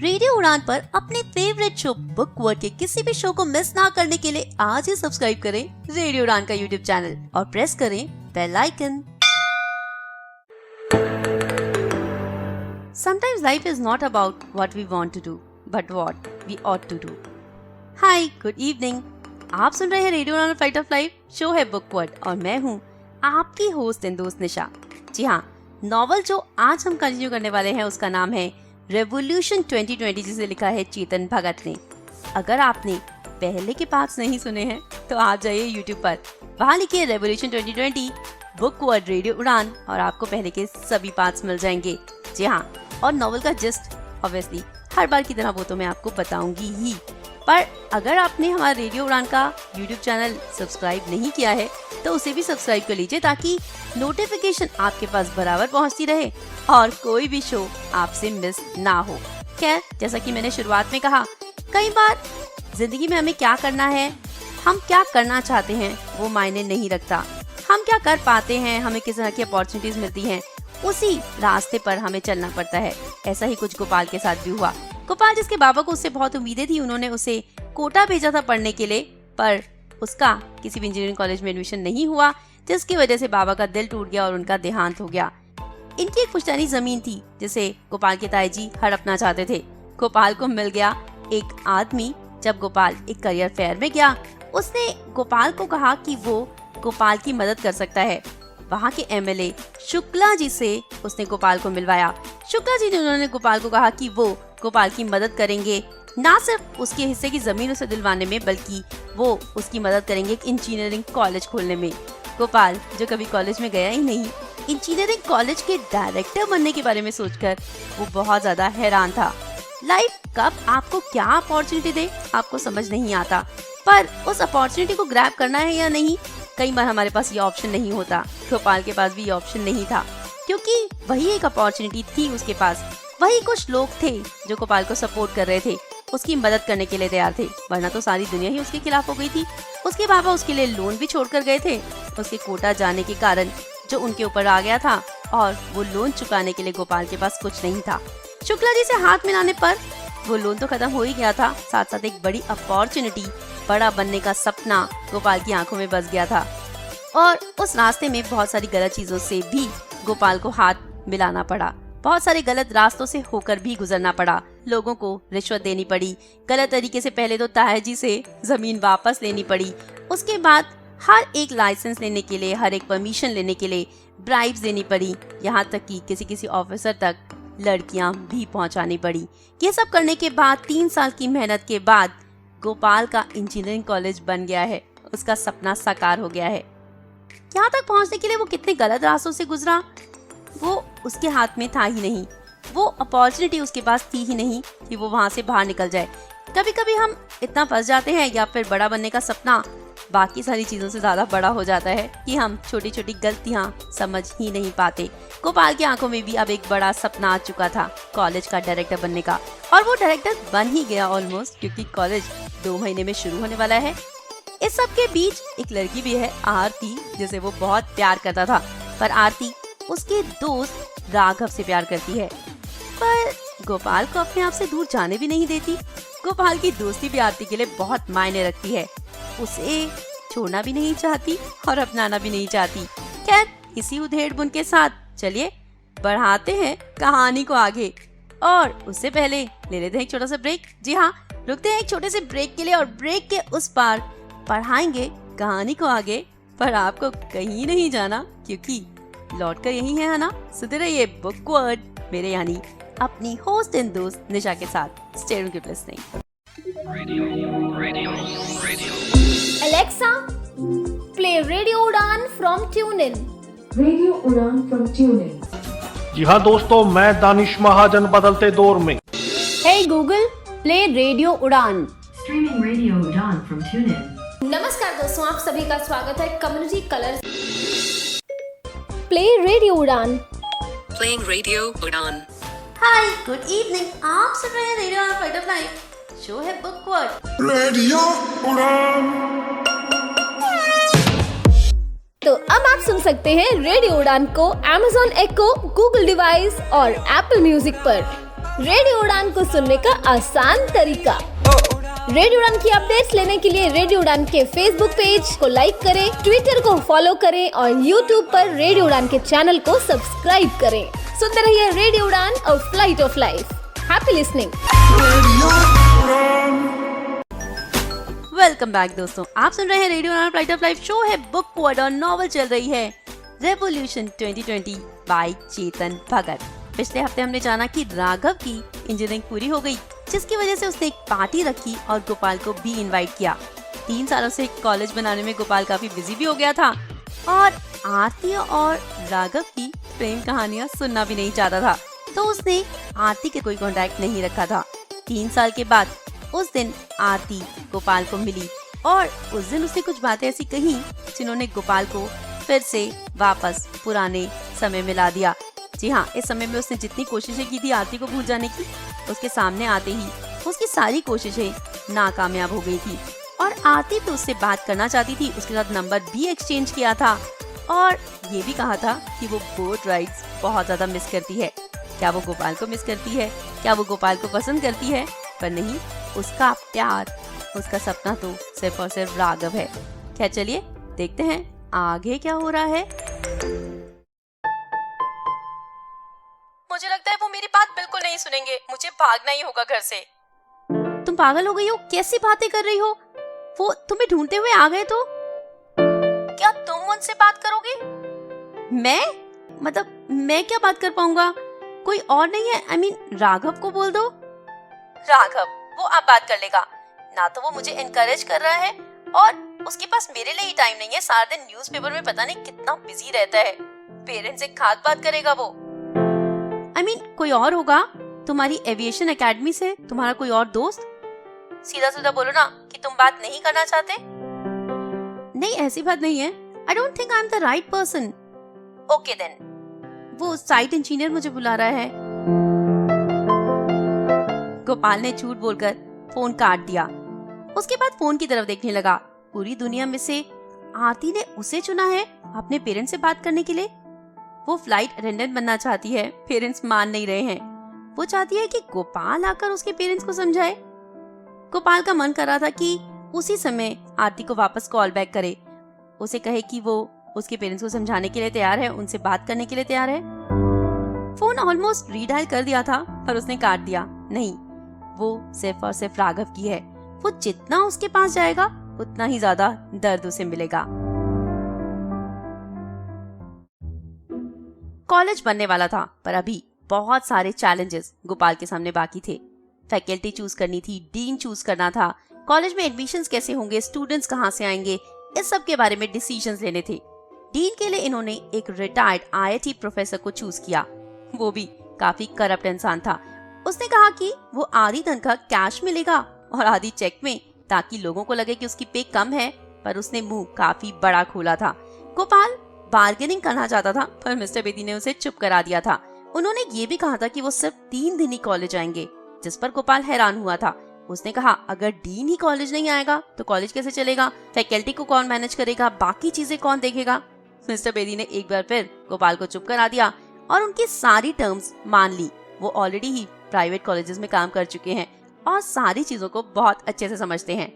Radio उड़ान पर अपने फेवरेट शो बुक वर्ड के किसी भी शो को मिस ना करने के लिए आज ही सब्सक्राइब करें रेडियो उड़ान का यूट्यूब चैनल और प्रेस करें bell icon. Sometimes life is not about what we want to do, but what we ought to do. Hi, good evening. आप सुन रहे हैं रेडियो उड़ान फाइट ऑफ लाइफ, शो है book word और मैं हूँ आपकी होस्ट एंड दोस्त निशा। जी हाँ, नॉवल जो आज हम कंटिन्यू करने वाले हैं उसका नाम है रेवोल्यूशन 2020, जिसे लिखा है चेतन भगत ने। अगर आपने पहले के पार्ट्स नहीं सुने हैं तो आप जाइए YouTube पर, वहाँ लिखिए रेवोल्यूशन 2020 बुक वर्ड रेडियो उड़ान और आपको पहले के सभी पार्ट्स मिल जाएंगे। जी हाँ, और नॉवल का जिस्ट ऑब्वियसली हर बार की तरह वो तो मैं आपको बताऊंगी ही, पर अगर आपने हमारा रेडियो उड़ान का YouTube चैनल सब्सक्राइब नहीं किया है तो उसे भी सब्सक्राइब कर लीजिए ताकि नोटिफिकेशन आपके पास बराबर पहुंचती रहे और कोई भी शो आपसे मिस ना हो। खैर, जैसा कि मैंने शुरुआत में कहा, कई बार जिंदगी में हमें क्या करना है, हम क्या करना चाहते हैं वो मायने नहीं रखता। हम क्या कर पाते हैं, हमें किस तरह की अपॉर्चुनिटीज मिलती हैं, उसी रास्ते पर हमें चलना पड़ता है। ऐसा ही कुछ गोपाल के साथ भी हुआ। गोपाल, जिसके बाबा को उससे बहुत उम्मीदें थी, उन्होंने उसे कोटा भेजा था पढ़ने के लिए, पर उसका किसी भी इंजीनियरिंग कॉलेज में एडमिशन नहीं हुआ, जिसकी वजह से बाबा का दिल टूट गया और उनका देहांत हो गया। इनकी एक पुश्तैनी जमीन थी जिसे गोपाल के ताईजी हड़पना चाहते थे। गोपाल को मिल गया एक आदमी। जब गोपाल एक करियर फेयर में गया, उसने गोपाल को कहा कि वो गोपाल की मदद कर सकता है। वहाँ के एमएलए शुक्ला जी से उसने गोपाल को मिलवाया। शुक्ला जी ने उन्होंने गोपाल को कहा कि वो गोपाल की मदद करेंगे, ना सिर्फ उसके हिस्से की जमीन उसे दिलवाने में, बल्कि वो उसकी मदद करेंगे एक इंजीनियरिंग कॉलेज खोलने में। गोपाल, जो कभी कॉलेज में गया ही नहीं, इंजीनियरिंग कॉलेज के डायरेक्टर बनने के बारे में सोचकर वो बहुत ज्यादा हैरान था। लाइफ कब आपको क्या अपॉर्चुनिटी दे आपको समझ नहीं आता, पर उस अपॉर्चुनिटी को ग्रैब करना है या नहीं, कई बार हमारे पास ये ऑप्शन नहीं होता। गोपाल के पास भी ये ऑप्शन नहीं था, क्योंकि वही एक अपॉर्चुनिटी थी उसके पास। वही कुछ लोग थे जो गोपाल को सपोर्ट कर रहे थे, उसकी मदद करने के लिए तैयार थे, वरना तो सारी दुनिया ही उसके खिलाफ हो गई थी। उसके बाबा उसके लिए लोन भी छोड़कर गए थे, उसके कोटा जाने के कारण जो उनके ऊपर आ गया था, और वो लोन चुकाने के लिए गोपाल के पास कुछ नहीं था। शुक्ला जी से हाथ मिलाने पर वो लोन तो खत्म हो ही गया था, साथ साथ एक बड़ी अपॉर्चुनिटी, बड़ा बनने का सपना गोपाल की आंखों में बस गया था। और उस रास्ते में बहुत सारी गलत चीजों से भी गोपाल को हाथ मिलाना पड़ा, बहुत सारे गलत रास्तों से होकर भी गुजरना पड़ा। लोगों को रिश्वत देनी पड़ी, गलत तरीके से पहले तो तायाजी से जमीन वापस लेनी पड़ी, उसके बाद हर एक लाइसेंस लेने के लिए, हर एक परमिशन लेने के लिए ब्राइब्स देनी पड़ी, यहाँ तक कि किसी किसी ऑफिसर तक लड़कियां भी पहुंचानी पड़ी। ये सब करने के बाद 3 साल की मेहनत के बाद गोपाल का इंजीनियरिंग कॉलेज बन गया है, उसका सपना साकार हो गया है। यहाँ तक पहुँचने के लिए वो कितने गलत रास्तों से गुजरा वो उसके हाथ में था ही नहीं, वो अपॉर्चुनिटी उसके पास थी ही नहीं कि वो वहाँ से बाहर निकल जाए। कभी कभी हम इतना फंस जाते हैं, या फिर बड़ा बनने का सपना बाकी सारी चीजों से ज्यादा बड़ा हो जाता है कि हम छोटी छोटी गलतियां समझ ही नहीं पाते। गोपाल की आंखों में भी अब एक बड़ा सपना आ चुका था, कॉलेज का डायरेक्टर बनने का, और वो डायरेक्टर बन ही गया ऑलमोस्ट, क्योंकि कॉलेज 2 महीने में शुरू होने वाला है। इस सब के बीच एक लड़की भी है, आरती, जिसे वो बहुत प्यार करता था, पर आरती उसके दोस्त राघव से प्यार करती है, पर गोपाल को अपने आप से दूर जाने भी नहीं देती। गोपाल की दोस्ती भी आरती के लिए बहुत मायने रखती है, उसे छोड़ना भी नहीं चाहती और अपनाना भी नहीं चाहती। खैर, इसी उधेड़-बुन के साथ चलिए बढ़ाते हैं कहानी को आगे, और उससे पहले ले लेते हैं एक छोटा सा ब्रेक। जी हाँ, रुकते हैं एक छोटे से ब्रेक के लिए, और ब्रेक के उस पार बढ़ाएंगे कहानी को आगे, पर आपको कहीं नहीं जाना, क्योंकि लौट कर यही है ना, सुनते रहिए बुक वर्ड, मेरे यानी अपनी होस्ट एंड दोस्त निशा के साथ। Stay tuned, keep listening. Alexa, play Radio Udan from TuneIn. Radio उड़ान फ्रॉम ट्यूनिन। जी हाँ दोस्तों, मैं दानिश महाजन बदलते दौर में। Hey Google, play Radio Udan. Streaming radio उड़ान फ्रॉम ट्यूनिन। नमस्कार दोस्तों, आप सभी का स्वागत है कम्युनिटी कलर्स प्ले रेडियो उड़ान। Playing Radio Udan. हाय, गुड इवनिंग। आप सुन रहे हैं रेडियो उड़ान फाइट ऑफ लाइफ, शो है बुक वर्ड रेडियो उड़ान। तो अब आप सुन सकते हैं रेडियो उड़ान को Amazon Echo, Google डिवाइस और Apple म्यूजिक पर। रेडियो उड़ान को सुनने का आसान तरीका। रेडियो उड़ान की अपडेट्स लेने के लिए रेडियो उड़ान के फेसबुक पेज को लाइक करें, ट्विटर को फॉलो करें और यूट्यूब पर रेडियो उड़ान के चैनल को सब्सक्राइब करें। सुनते रहिए रेडियो उड़ान, a flight of life. Happy listening. Welcome back दोस्तों, आप सुन रहे हैं रेडियो उड़ान फ्लाइट ऑफ लाइफ। शो है बुक वर्ड और नॉवल चल रही है रेवोल्यूशन 2020 बाय चेतन भगत। पिछले हफ्ते हमने जाना कि राघव की इंजीनियरिंग पूरी हो गई, जिसकी वजह से उसने एक पार्टी रखी और गोपाल को भी इनवाइट किया। 3 सालों से कॉलेज बनाने में गोपाल काफी बिजी भी हो गया था और आरती और राघव की प्रेम कहानियां सुनना भी नहीं चाहता था, तो उसने आरती के कोई कांटेक्ट नहीं रखा था। 3 साल के बाद उस दिन आरती गोपाल को मिली और उस दिन उसने कुछ बातें ऐसी कही जिन्होंने गोपाल को फिर से वापस पुराने समय में ला दिया। जी हाँ, इस समय में उसने जितनी कोशिशें की थी आरती को भूल जाने की, उसके सामने आते ही उसकी सारी कोशिशें नाकामयाब हो गई थी और आरती तो उससे बात करना चाहती थी, उसके साथ नंबर भी एक्सचेंज किया था और ये भी कहा था कि वो बोट राइड्स बहुत ज्यादा मिस करती है। क्या वो गोपाल को मिस करती है? क्या वो गोपाल को पसंद करती है? पर नहीं, उसका प्यार, उसका सपना तो सिर्फ और सिर्फ राघव है। क्या, चलिए देखते हैं आगे क्या हो रहा है। मुझे लगता है वो मेरी बात बिल्कुल नहीं सुनेंगे, मुझे भागना ही होगा घर से। तुम पागल हो गई हो? कैसी बातें कर रही हो? वो तुम्हें ढूंढते हुए आ गए तो? क्या तुम मुझसे बात करोगे? मैं क्या बात कर पाऊंगा? कोई और नहीं है? I mean, राघव को बोल दो। राघव, वो अब बात कर लेगा ना, तो वो मुझे एनकरेज कर रहा है और उसके पास मेरे लिए ही टाइम नहीं है। सारा दिन न्यूज़पेपर में पता नहीं कितना बिजी रहता है। पेरेंट्स से खास बात करेगा वो। I mean, कोई और होगा? तुम्हारी एविएशन एकेडमी से तुम्हारा कोई और दोस्त? सीधा सीधा बोलो ना कि तुम बात नहीं करना चाहते। नहीं, ऐसी बात नहीं है। I don't think I'm the right person. Okay then. वो साइट इंजीनियर मुझे बुला रहा है। गोपाल ने झूठ बोलकर फोन काट दिया। उसके बाद फोन की तरफ देखने लगा। पूरी दुनिया में से आरती ने उसे चुना है अपने पेरेंट्स से बात करने के लिए। वो फ्लाइट अटेंडेंट बनना चाहती है, पेरेंट्स मान नहीं रहे हैं। वो चाहती है कि गोपाल आकर उसके पेरेंट्स को समझाए। गोपाल का मन कर रहा था कि उसी समय आरती को वापस कॉल बैक करे, उसे कहे कि वो उसके पेरेंट्स को समझाने के लिए तैयार है, उनसे बात करने के लिए तैयार है। फोन ऑलमोस्ट रीडायल कर दिया था पर उसने काट दिया। नहीं, वो सिर्फ और सिर्फ राघव की है। वो जितना उसके पास जाएगा उतना ही ज्यादा दर्द उसे मिलेगा। कॉलेज बनने वाला था पर अभी बहुत सारे चैलेंजेस गोपाल के सामने बाकी थे। फैकल्टी चूज करनी थी, डीन चूज करना था, कॉलेज में एडमिशंस कैसे होंगे, स्टूडेंट्स कहाँ से आएंगे, इस सब के बारे में डिसीजंस लेने थे। डीन के लिए इन्होंने एक रिटायर्ड IIT प्रोफेसर को चूज किया। वो भी काफी करप्ट इंसान था। उसने कहा कि वो आधी तनख्वाह कैश मिलेगा और आधी चेक में, ताकि लोगों को लगे कि उसकी पे कम है, पर उसने मुंह काफी बड़ा खोला था। गोपाल बार्गेनिंग करना चाहता था पर मिस्टर बेदी ने उसे चुप करा दिया था। उन्होंने ये भी कहा था कि वो सिर्फ 3 दिन ही कॉलेज आएंगे, जिस पर गोपाल हैरान हुआ था। उसने कहा, अगर डीन ही कॉलेज नहीं आएगा तो कॉलेज कैसे चलेगा? फैकल्टी को कौन मैनेज करेगा? बाकी चीजें कौन देखेगा? मिस्टर बेदी ने एक बार फिर गोपाल को चुप करा दिया और उनकी सारी टर्म्स मान ली। वो ऑलरेडी ही प्राइवेट कॉलेजेस में काम कर चुके हैं और सारी चीजों को बहुत अच्छे से समझते हैं।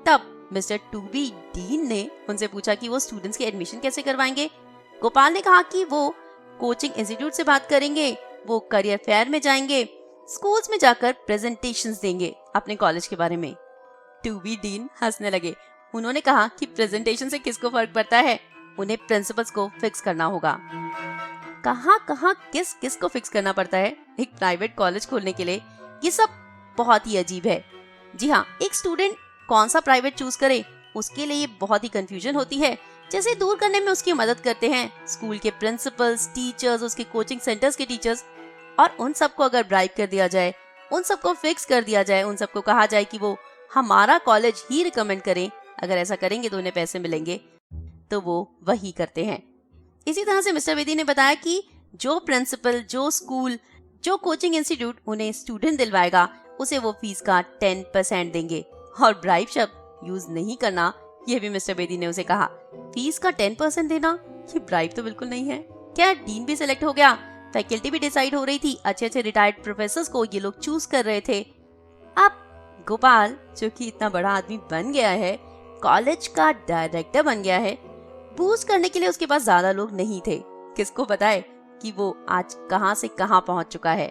तब मिस्टर टू बी डीन ने उनसे पूछा कि वो स्टूडेंट्स के एडमिशन कैसे करवाएंगे। गोपाल ने कहा कि वो कोचिंग इंस्टीट्यूट से बात करेंगे, वो करियर फेयर में जाएंगे, स्कूल्स में जाकर प्रेजेंटेशंस देंगे अपने कॉलेज के बारे में। टू बी डीन हंसने लगे। उन्होंने कहा कि प्रेजेंटेशन से किसको फर्क पड़ता है, उन्हें प्रिंसिपल्स को फिक्स करना होगा। कहाँ किस किस को फिक्स करना पड़ता है एक प्राइवेट कॉलेज खोलने के लिए, ये सब बहुत ही अजीब है। जी हाँ, एक स्टूडेंट कौन सा प्राइवेट चूज करे उसके लिए ये बहुत ही कंफ्यूजन होती है, जैसे दूर करने में उसकी मदद करते हैं स्कूल के प्रिंसिपल्स, टीचर्स, उसके कोचिंग सेंटर्स के टीचर्स। और उन सबको अगर ब्राइब कर दिया जाए, उन सबको फिक्स कर दिया जाए, उन सबको कहा जाए कि वो हमारा कॉलेज ही रिकमेंड करें, अगर ऐसा करेंगे तो उन्हें पैसे मिलेंगे, तो वो वही करते हैं। इसी तरह से मिस्टर बेदी ने बताया कि जो प्रिंसिपल, जो स्कूल, जो कोचिंग इंस्टीट्यूट उन्हें स्टूडेंट दिलवाएगा, उसे वो फीस का 10% देंगे। और ब्राइब शब्द यूज नहीं करना, ये भी मिस्टर बेदी ने उसे कहा। फीस का 10% देना, ये ब्राइब तो बिल्कुल नहीं है। क्या डीन भी सिलेक्ट हो गया? फैकल्टी भी डिसाइड हो रही थी, अच्छे अच्छे रिटायर्ड प्रोफेसर्स को ये लोग चूज कर रहे थे। अब गोपाल जो कि इतना बड़ा आदमी बन गया है, कॉलेज का डायरेक्टर बन गया है, बूस्ट करने के लिए उसके पास ज्यादा लोग नहीं थे। किसको बताए कि वो आज कहां से कहां पहुंच चुका है।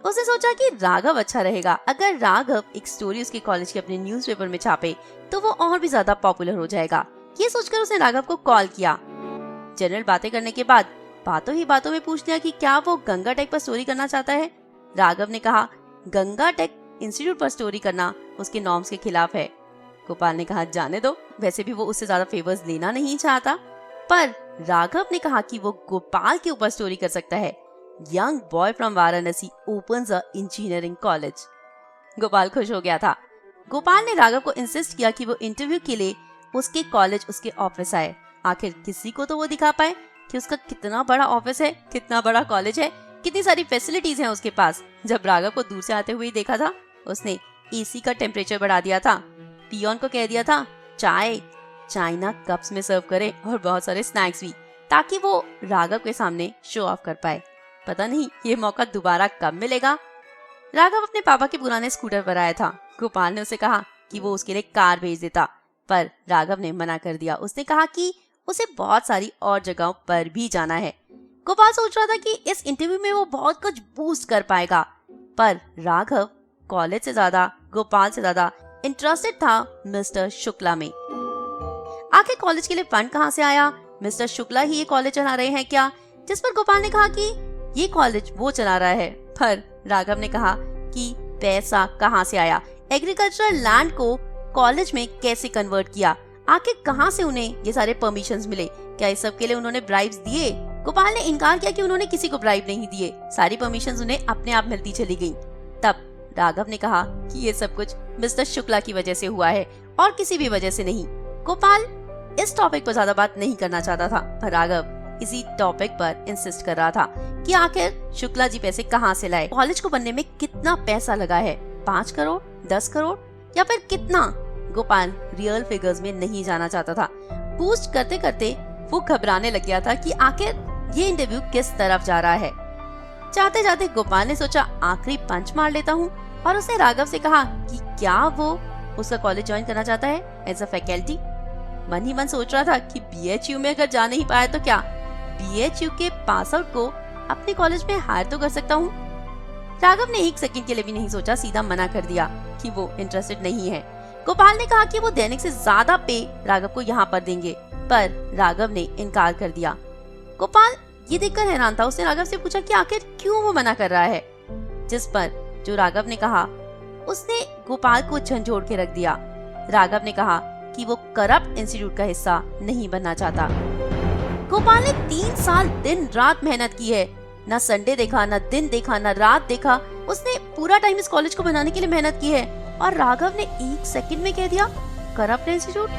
उसने सोचा कि राघव अच्छा रहेगा। अगर राघव एक स्टोरी उसके कॉलेज के अपने न्यूज़पेपर में छापे तो वो और भी ज्यादा पॉपुलर हो जाएगा। ये सोचकर उसने राघव को कॉल किया। जनरल बातें करने के बाद बातों ही बातों में पूछ लिया कि क्या वो गंगा टेक पर स्टोरी करना चाहता है। राघव ने कहा गंगा टेक इंस्टीट्यूट पर स्टोरी करना उसके नॉर्म्स के खिलाफ है। गोपाल ने कहा जाने दो, वैसे भी वो उससे ज्यादा फेवर्स लेना नहीं चाहता। पर राघव ने कहा कि वो गोपाल के ऊपर स्टोरी कर सकता है। Young boy from Varanasi opens a engineering college. Gopal खुश हो गया था। गोपाल ने राघव को इंसिस्ट किया कि वो इंटरव्यू के लिए उसके कॉलेज उसके ऑफिस आए। आखिर किसी को तो वो दिखा पाए कि उसका कितना बड़ा ऑफिस है, कितना बड़ा कॉलेज है, कितनी सारी फैसिलिटीज हैं उसके पास। जब राघव को दूर से आते हुए देखा था, उसने एसी का टेम्परेचर बढ़ा दिया था। पियोन को कह दिया था चाय चाइना कप्स में सर्व करे और बहुत सारे स्नैक्स भी, ताकि वो राघव के सामने शो ऑफ कर पाए। पता नहीं ये मौका दोबारा कब मिलेगा। राघव अपने पापा के पुराने स्कूटर पर आया था। गोपाल ने उसे कहा कि वो उसके लिए कार भेज देता, पर राघव ने मना कर दिया। उसने कहा कि उसे बहुत सारी और जगहों पर भी जाना है। गोपाल सोच रहा था कि इस इंटरव्यू में वो बहुत कुछ बूस्ट कर पाएगा, पर राघव कॉलेज से ज्यादा, गोपाल से ज्यादा इंटरेस्टेड था मिस्टर शुक्ला में। आखिर कॉलेज के लिए फंड कहाँ से आया? मिस्टर शुक्ला ही ये कॉलेज चला रहे हैं क्या? जिस पर गोपाल ने कहा कि ये कॉलेज वो चला रहा है। पर राघव ने कहा कि पैसा कहाँ से आया? एग्रीकल्चरल लैंड को कॉलेज में कैसे कन्वर्ट किया? आखिर कहाँ से उन्हें ये सारे परमिशंस मिले? क्या इस सब के लिए उन्होंने ब्राइब्स दिए? गोपाल ने इनकार किया कि उन्होंने किसी को ब्राइब नहीं दिए, सारी परमिशंस उन्हें अपने आप मिलती चली गईं। तब राघव ने कहा कि ये सब कुछ मिस्टर शुक्ला की वजह से हुआ है और किसी भी वजह से नहीं। गोपाल इस टॉपिक पर ज्यादा बात नहीं करना चाहता था, पर राघव इसी टॉपिक पर इंसिस्ट कर रहा था कि आखिर शुक्ला जी पैसे कहाँ से लाए, कॉलेज को बनने में कितना पैसा लगा है, 5 करोड़, 10 करोड़ या फिर कितना? गोपाल रियल फिगर्स में नहीं जाना चाहता था। बूस्ट करते करते वो घबराने लग गया था कि आखिर ये इंटरव्यू किस तरफ जा रहा है। चाहते जाते गोपाल ने सोचा आखिरी पंच मार लेता हूँ, और उसने राघव से कहा कि क्या वो उसका कॉलेज ज्वाइन करना चाहता है एज अ फैकल्टी। मन ही मन सोच रहा था कि BHU में अगर जा नहीं पाया तो क्या BHU के पास आउट को अपने कॉलेज में हायर तो कर सकता हूँ। राघव ने एक सेकंड के लिए भी नहीं सोचा, सीधा मना कर दिया कि वो इंटरेस्टेड नहीं है। गोपाल ने कहा कि वो दैनिक से ज्यादा पे राघव को यहाँ पर देंगे, पर राघव ने इनकार कर दिया। गोपाल ये देखकर हैरान था। उसने राघव से पूछा कि आखिर क्यों वो मना कर रहा है, जिस पर जो राघव ने कहा उसने गोपाल को झंझोड़ के रख दिया। राघव ने कहा कि वो करप्ट इंस्टीट्यूट का हिस्सा नहीं बनना चाहता। गोपाल ने 3 साल दिन रात मेहनत की है, ना संडे देखा, ना दिन देखा, ना रात देखा। उसने पूरा टाइम इस कॉलेज को बनाने के लिए मेहनत की है, और राघव ने 1 सेकंड में कह दिया करप्ट इंस्टीट्यूट।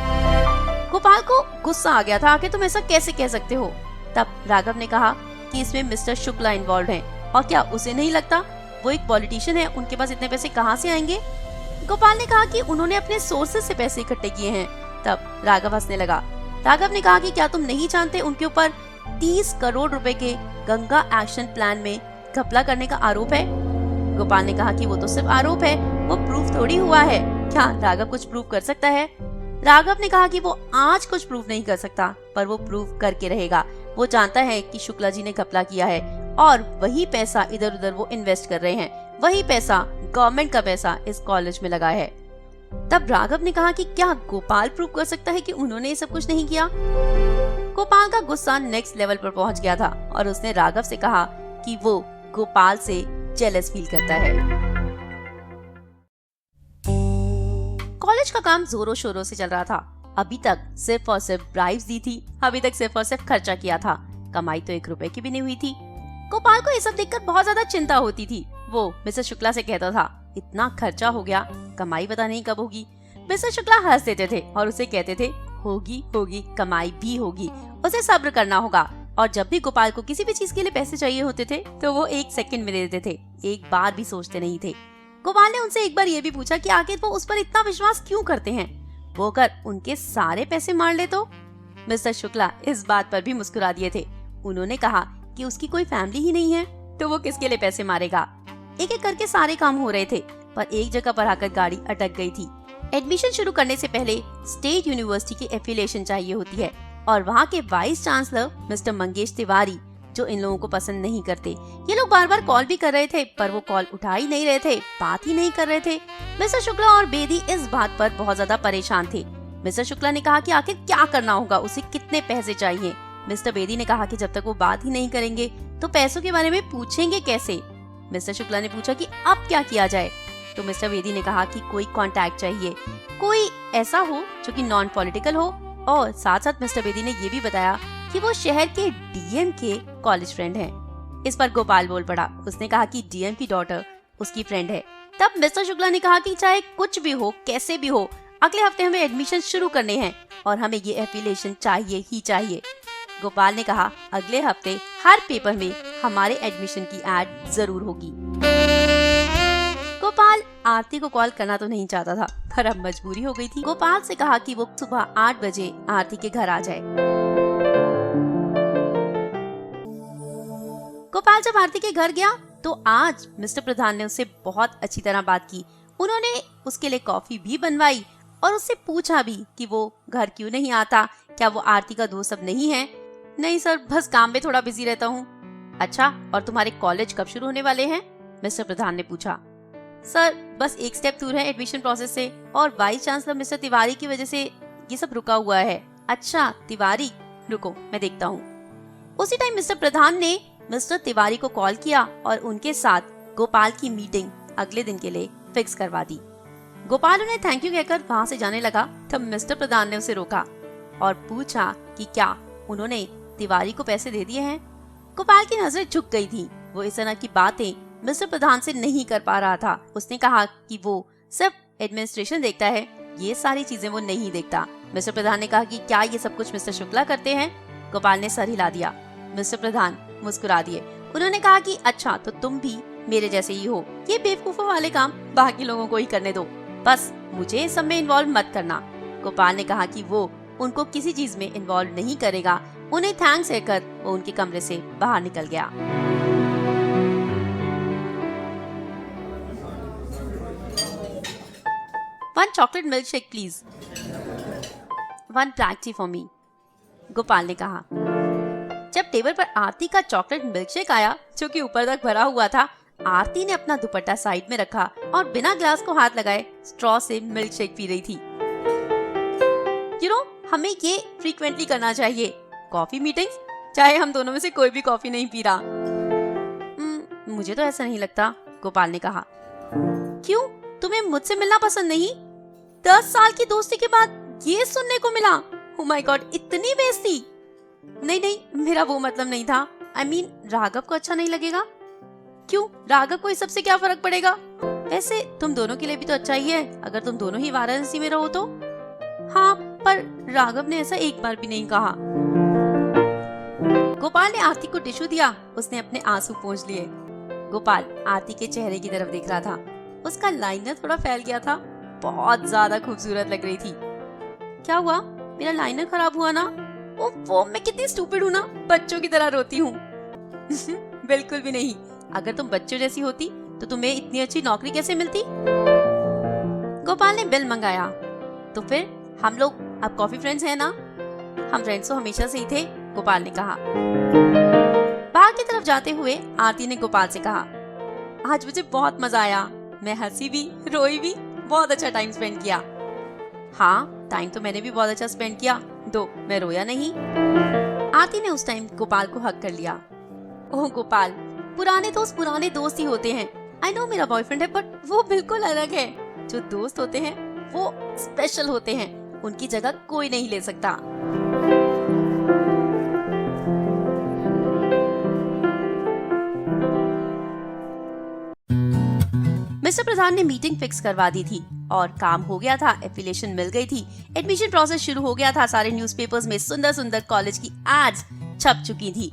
गोपाल को गुस्सा आ गया था, आखिर तुम ऐसा कैसे कह सकते हो? तब राघव ने कहा कि इसमें मिस्टर शुक्ला इन्वॉल्व हैं, और क्या उसे नहीं लगता वो एक पॉलिटिशियन है, उनके पास इतने पैसे कहाँ से आएंगे? गोपाल ने कहा कि उन्होंने अपने सोर्सेज से पैसे इकट्ठे किए हैं। तब राघव हंसने लगा। राघव ने कहा कि क्या तुम नहीं जानते उनके ऊपर 30 करोड़ रुपए के गंगा एक्शन प्लान में घपला करने का आरोप है? गोपाल ने कहा कि वो तो सिर्फ आरोप है, वो प्रूफ थोड़ी हुआ है। क्या राघव कुछ प्रूफ कर सकता है? राघव ने कहा कि वो आज कुछ प्रूफ नहीं कर सकता, पर वो प्रूफ करके रहेगा। वो जानता है कि शुक्ला जी ने घपला किया है, और वही पैसा इधर उधर वो इन्वेस्ट कर रहे हैं, वही पैसा गवर्नमेंट का पैसा इस कॉलेज में लगा है। तब राघव ने कहा कि क्या गोपाल प्रूव कर सकता है कि उन्होंने ये सब कुछ नहीं किया? गोपाल का गुस्सा नेक्स्ट लेवल पर पहुंच गया था, और उसने राघव से कहा कि वो गोपाल से जेलस फील करता है। कॉलेज का काम जोरों शोरों से चल रहा था। अभी तक सिर्फ और सिर्फ ब्राइब्स दी थी, अभी तक सिर्फ और सिर्फ खर्चा किया था, कमाई तो 1 रुपए की भी नहीं हुई थी। गोपाल को ये सब देखकर बहुत ज्यादा चिंता होती थी। वो मिस्टर शुक्ला से कहता था इतना खर्चा हो गया, कमाई पता नहीं कब होगी। मिस्टर शुक्ला हंस देते थे और उसे कहते थे होगी होगी, कमाई भी होगी, उसे सब्र करना होगा। और जब भी गोपाल को किसी भी चीज के लिए पैसे चाहिए होते थे तो वो 1 सेकंड में दे देते थे, एक बार भी सोचते नहीं थे। गोपाल ने उनसे एक बार ये भी पूछा कि आखिर वो उस पर इतना विश्वास क्यों करते हैं, वो अगर उनके सारे पैसे मार ले तो? मिस्टर शुक्ला इस बात पर भी मुस्कुरा दिए थे। उन्होंने कहा कि उसकी कोई फैमिली ही नहीं है तो वो किसके लिए पैसे मारेगा। एक एक करके सारे काम हो रहे थे, पर एक जगह पर आकर गाड़ी अटक गई थी। एडमिशन शुरू करने से पहले स्टेट यूनिवर्सिटी की एफिलिएशन चाहिए होती है और वहाँ के vice chancellor mister Mangesh Tiwari जो इन लोगों को पसंद नहीं करते। ये लोग बार बार कॉल भी कर रहे थे पर वो कॉल उठा ही नहीं रहे थे, बात ही नहीं कर रहे थे। मिस्टर शुक्ला और बेदी इस बात पर बहुत ज्यादा परेशान थे। मिस्टर शुक्ला ने कहा कि आखिर क्या करना होगा, उसे कितने पैसे चाहिए। मिस्टर बेदी ने कहा कि जब तक वो बात ही नहीं करेंगे तो पैसों के बारे में पूछेंगे कैसे। मिस्टर शुक्ला ने पूछा कि अब क्या किया जाए, तो मिस्टर बेदी ने कहा कि कोई कांटेक्ट चाहिए, कोई ऐसा हो जो कि नॉन पॉलिटिकल हो। और साथ साथ मिस्टर बेदी ने ये भी बताया कि वो शहर के डीएम के कॉलेज फ्रेंड हैं। इस पर गोपाल बोल पड़ा, उसने कहा कि डीएम की डॉटर उसकी फ्रेंड है। तब मिस्टर शुक्ला ने कहा कि चाहे कुछ भी हो, कैसे भी हो, अगले हफ्ते हमें एडमिशन शुरू करने हैं और हमें ये एफिलिएशन चाहिए ही चाहिए। गोपाल ने कहा अगले हफ्ते हर पेपर में हमारे एडमिशन की एड जरूर होगी। गोपाल आरती को कॉल करना तो नहीं चाहता था, पर अब मजबूरी हो गई थी। गोपाल से कहा कि वो सुबह 8 बजे आरती के घर आ जाए। गोपाल जब आरती के घर गया तो आज मिस्टर प्रधान ने उससे बहुत अच्छी तरह बात की। उन्होंने उसके लिए कॉफी भी बनवाई और उससे पूछा भी कि वो घर क्यों नहीं आता, क्या वो आरती का दोस्त अब नहीं है। नहीं सर, बस काम में थोड़ा बिजी रहता हूँ। अच्छा, और तुम्हारे कॉलेज कब शुरू होने वाले हैं? मिस्टर प्रधान ने पूछा। सर, बस एक स्टेप दूर है एडमिशन प्रोसेस से और वाइस चांसलर मिस्टर तिवारी की वजह से ये सब रुका हुआ है। अच्छा, तिवारी, रुको मैं देखता हूँ। उसी टाइम मिस्टर प्रधान ने मिस्टर तिवारी को कॉल किया और उनके साथ गोपाल की मीटिंग अगले दिन के लिए फिक्स करवा दी। गोपाल उन्हें थैंक यू कहकर वहाँ से जाने लगा, तब मिस्टर प्रधान ने उसे रोका और पूछा कि क्या उन्होंने तिवारी को पैसे दे दिए हैं। गोपाल की नजरें झुक गई थी। वो इस तरह की बातें मिस्टर प्रधान से नहीं कर पा रहा था। उसने कहा कि वो सिर्फ एडमिनिस्ट्रेशन देखता है, ये सारी चीजें वो नहीं देखता। मिस्टर प्रधान ने कहा कि क्या ये सब कुछ मिस्टर शुक्ला करते हैं? गोपाल ने सर हिला दिया। मिस्टर प्रधान मुस्कुरा दिए। उन्होंने कहा कि अच्छा, तो तुम भी मेरे जैसे ही हो, ये बेवकूफों वाले काम बाकी लोगों को ही करने दो, बस मुझे सब में इन्वॉल्व मत करना। गोपाल ने कहा कि वो उनको किसी चीज में इन्वॉल्व नहीं करेगा। उन्हें थैंक्स कहकर वो उनके कमरे से बाहर निकल गया। One chocolate milkshake please. One black tea for me. Gopal ने कहा। जब टेबल पर आरती का चॉकलेट मिल्कशेक आया जो कि ऊपर तक भरा हुआ था, आरती ने अपना दुपट्टा साइड में रखा और बिना ग्लास को हाथ लगाए स्ट्रॉ से मिल्कशेक पी रही थी। हमें ये फ्रीक्वेंटली करना चाहिए, कॉफी मीटिंग्स, चाहे हम दोनों में से कोई भी कॉफी नहीं पी रहा। मुझे तो ऐसा नहीं लगता, गोपाल ने कहा। क्यों, तुम्हें मुझसे मिलना पसंद नहीं? 10 साल की दोस्ती के बाद ये सुनने को मिला? ओह माय गॉड, इतनी बेइज्जती। नहीं, मेरा वो मतलब नहीं था। I mean, राघव को अच्छा नहीं लगेगा? क्यों, राघव को इस सबसे क्या फर्क पड़ेगा? वैसे तुम दोनों के लिए भी तो अच्छा ही है अगर तुम दोनों ही वाराणसी में रहो तो। हाँ, पर राघव ने ऐसा एक बार भी नहीं कहा। गोपाल ने आरती को टिश्यू दिया, उसने अपने आंसू पोंछ लिए। गोपाल आरती के चेहरे की तरफ देख रहा था। उसका लाइनर थोड़ा फैल गया था, बहुत ज्यादा खूबसूरत लग रही थी। क्या हुआ, मेरा लाइनर खराब हुआ ना? वो मैं कितनी स्टूपिड हूँ ना, बच्चों की तरह रोती हूँ। बिल्कुल भी नहीं, अगर तुम बच्चों जैसी होती तो तुम्हें इतनी अच्छी नौकरी कैसे मिलती? गोपाल ने बिल मंगाया। तो फिर हम लोग अब कॉफी फ्रेंड्स हैं ना? हम फ्रेंड्स तो हमेशा से ही थे, गोपाल ने कहा। बाहर की तरफ जाते हुए आरती ने गोपाल से कहा, आज मुझे बहुत मजा आया, मैं हंसी भी, रोई भी, बहुत अच्छा टाइम स्पेंड किया। हाँ, टाइम तो मैंने भी बहुत अच्छा स्पेंड किया, दो मैं रोया नहीं। आरती ने उस टाइम गोपाल को हक कर लिया। ओह गोपाल, पुराने दोस्त ही होते हैं। आई नो मेरा बॉयफ्रेंड है, बट वो बिल्कुल अलग है। जो दोस्त होते हैं वो स्पेशल होते हैं, उनकी जगह कोई नहीं ले सकता। मिस्टर प्रधान ने मीटिंग फिक्स करवा दी थी और काम हो गया था, एफिलिएशन मिल गई थी, एडमिशन प्रोसेस शुरू हो गया था। सारे न्यूज़पेपर्स में सुंदर सुंदर कॉलेज की एड्स छप चुकी थी।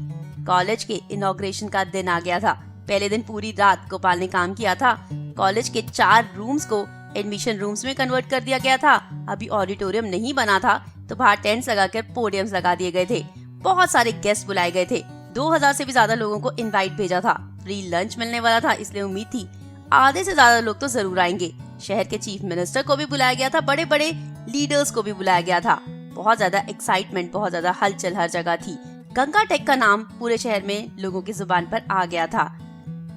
कॉलेज के इनॉग्रेशन का दिन आ गया था। पहले दिन पूरी रात गोपाल ने काम किया था। कॉलेज के 4 रूम्स को एडमिशन रूम्स में कन्वर्ट कर दिया गया था। अभी ऑडिटोरियम नहीं बना था तो बाहर टेंट्स लगाकर पोडियम्स लगा दिए गए थे। बहुत सारे गेस्ट बुलाए गए थे। 2000 से भी ज्यादा लोगों को इनवाइट भेजा था। फ्री लंच मिलने वाला था, इसलिए उम्मीद थी आधे से ज्यादा लोग तो जरूर आएंगे। शहर के चीफ मिनिस्टर को भी बुलाया गया था, बड़े बड़े लीडर्स को भी बुलाया गया था। बहुत ज्यादा एक्साइटमेंट, बहुत ज्यादा हलचल हर जगह थी। गंगा टेक का नाम पूरे शहर में लोगों की जुबान पर आ गया था।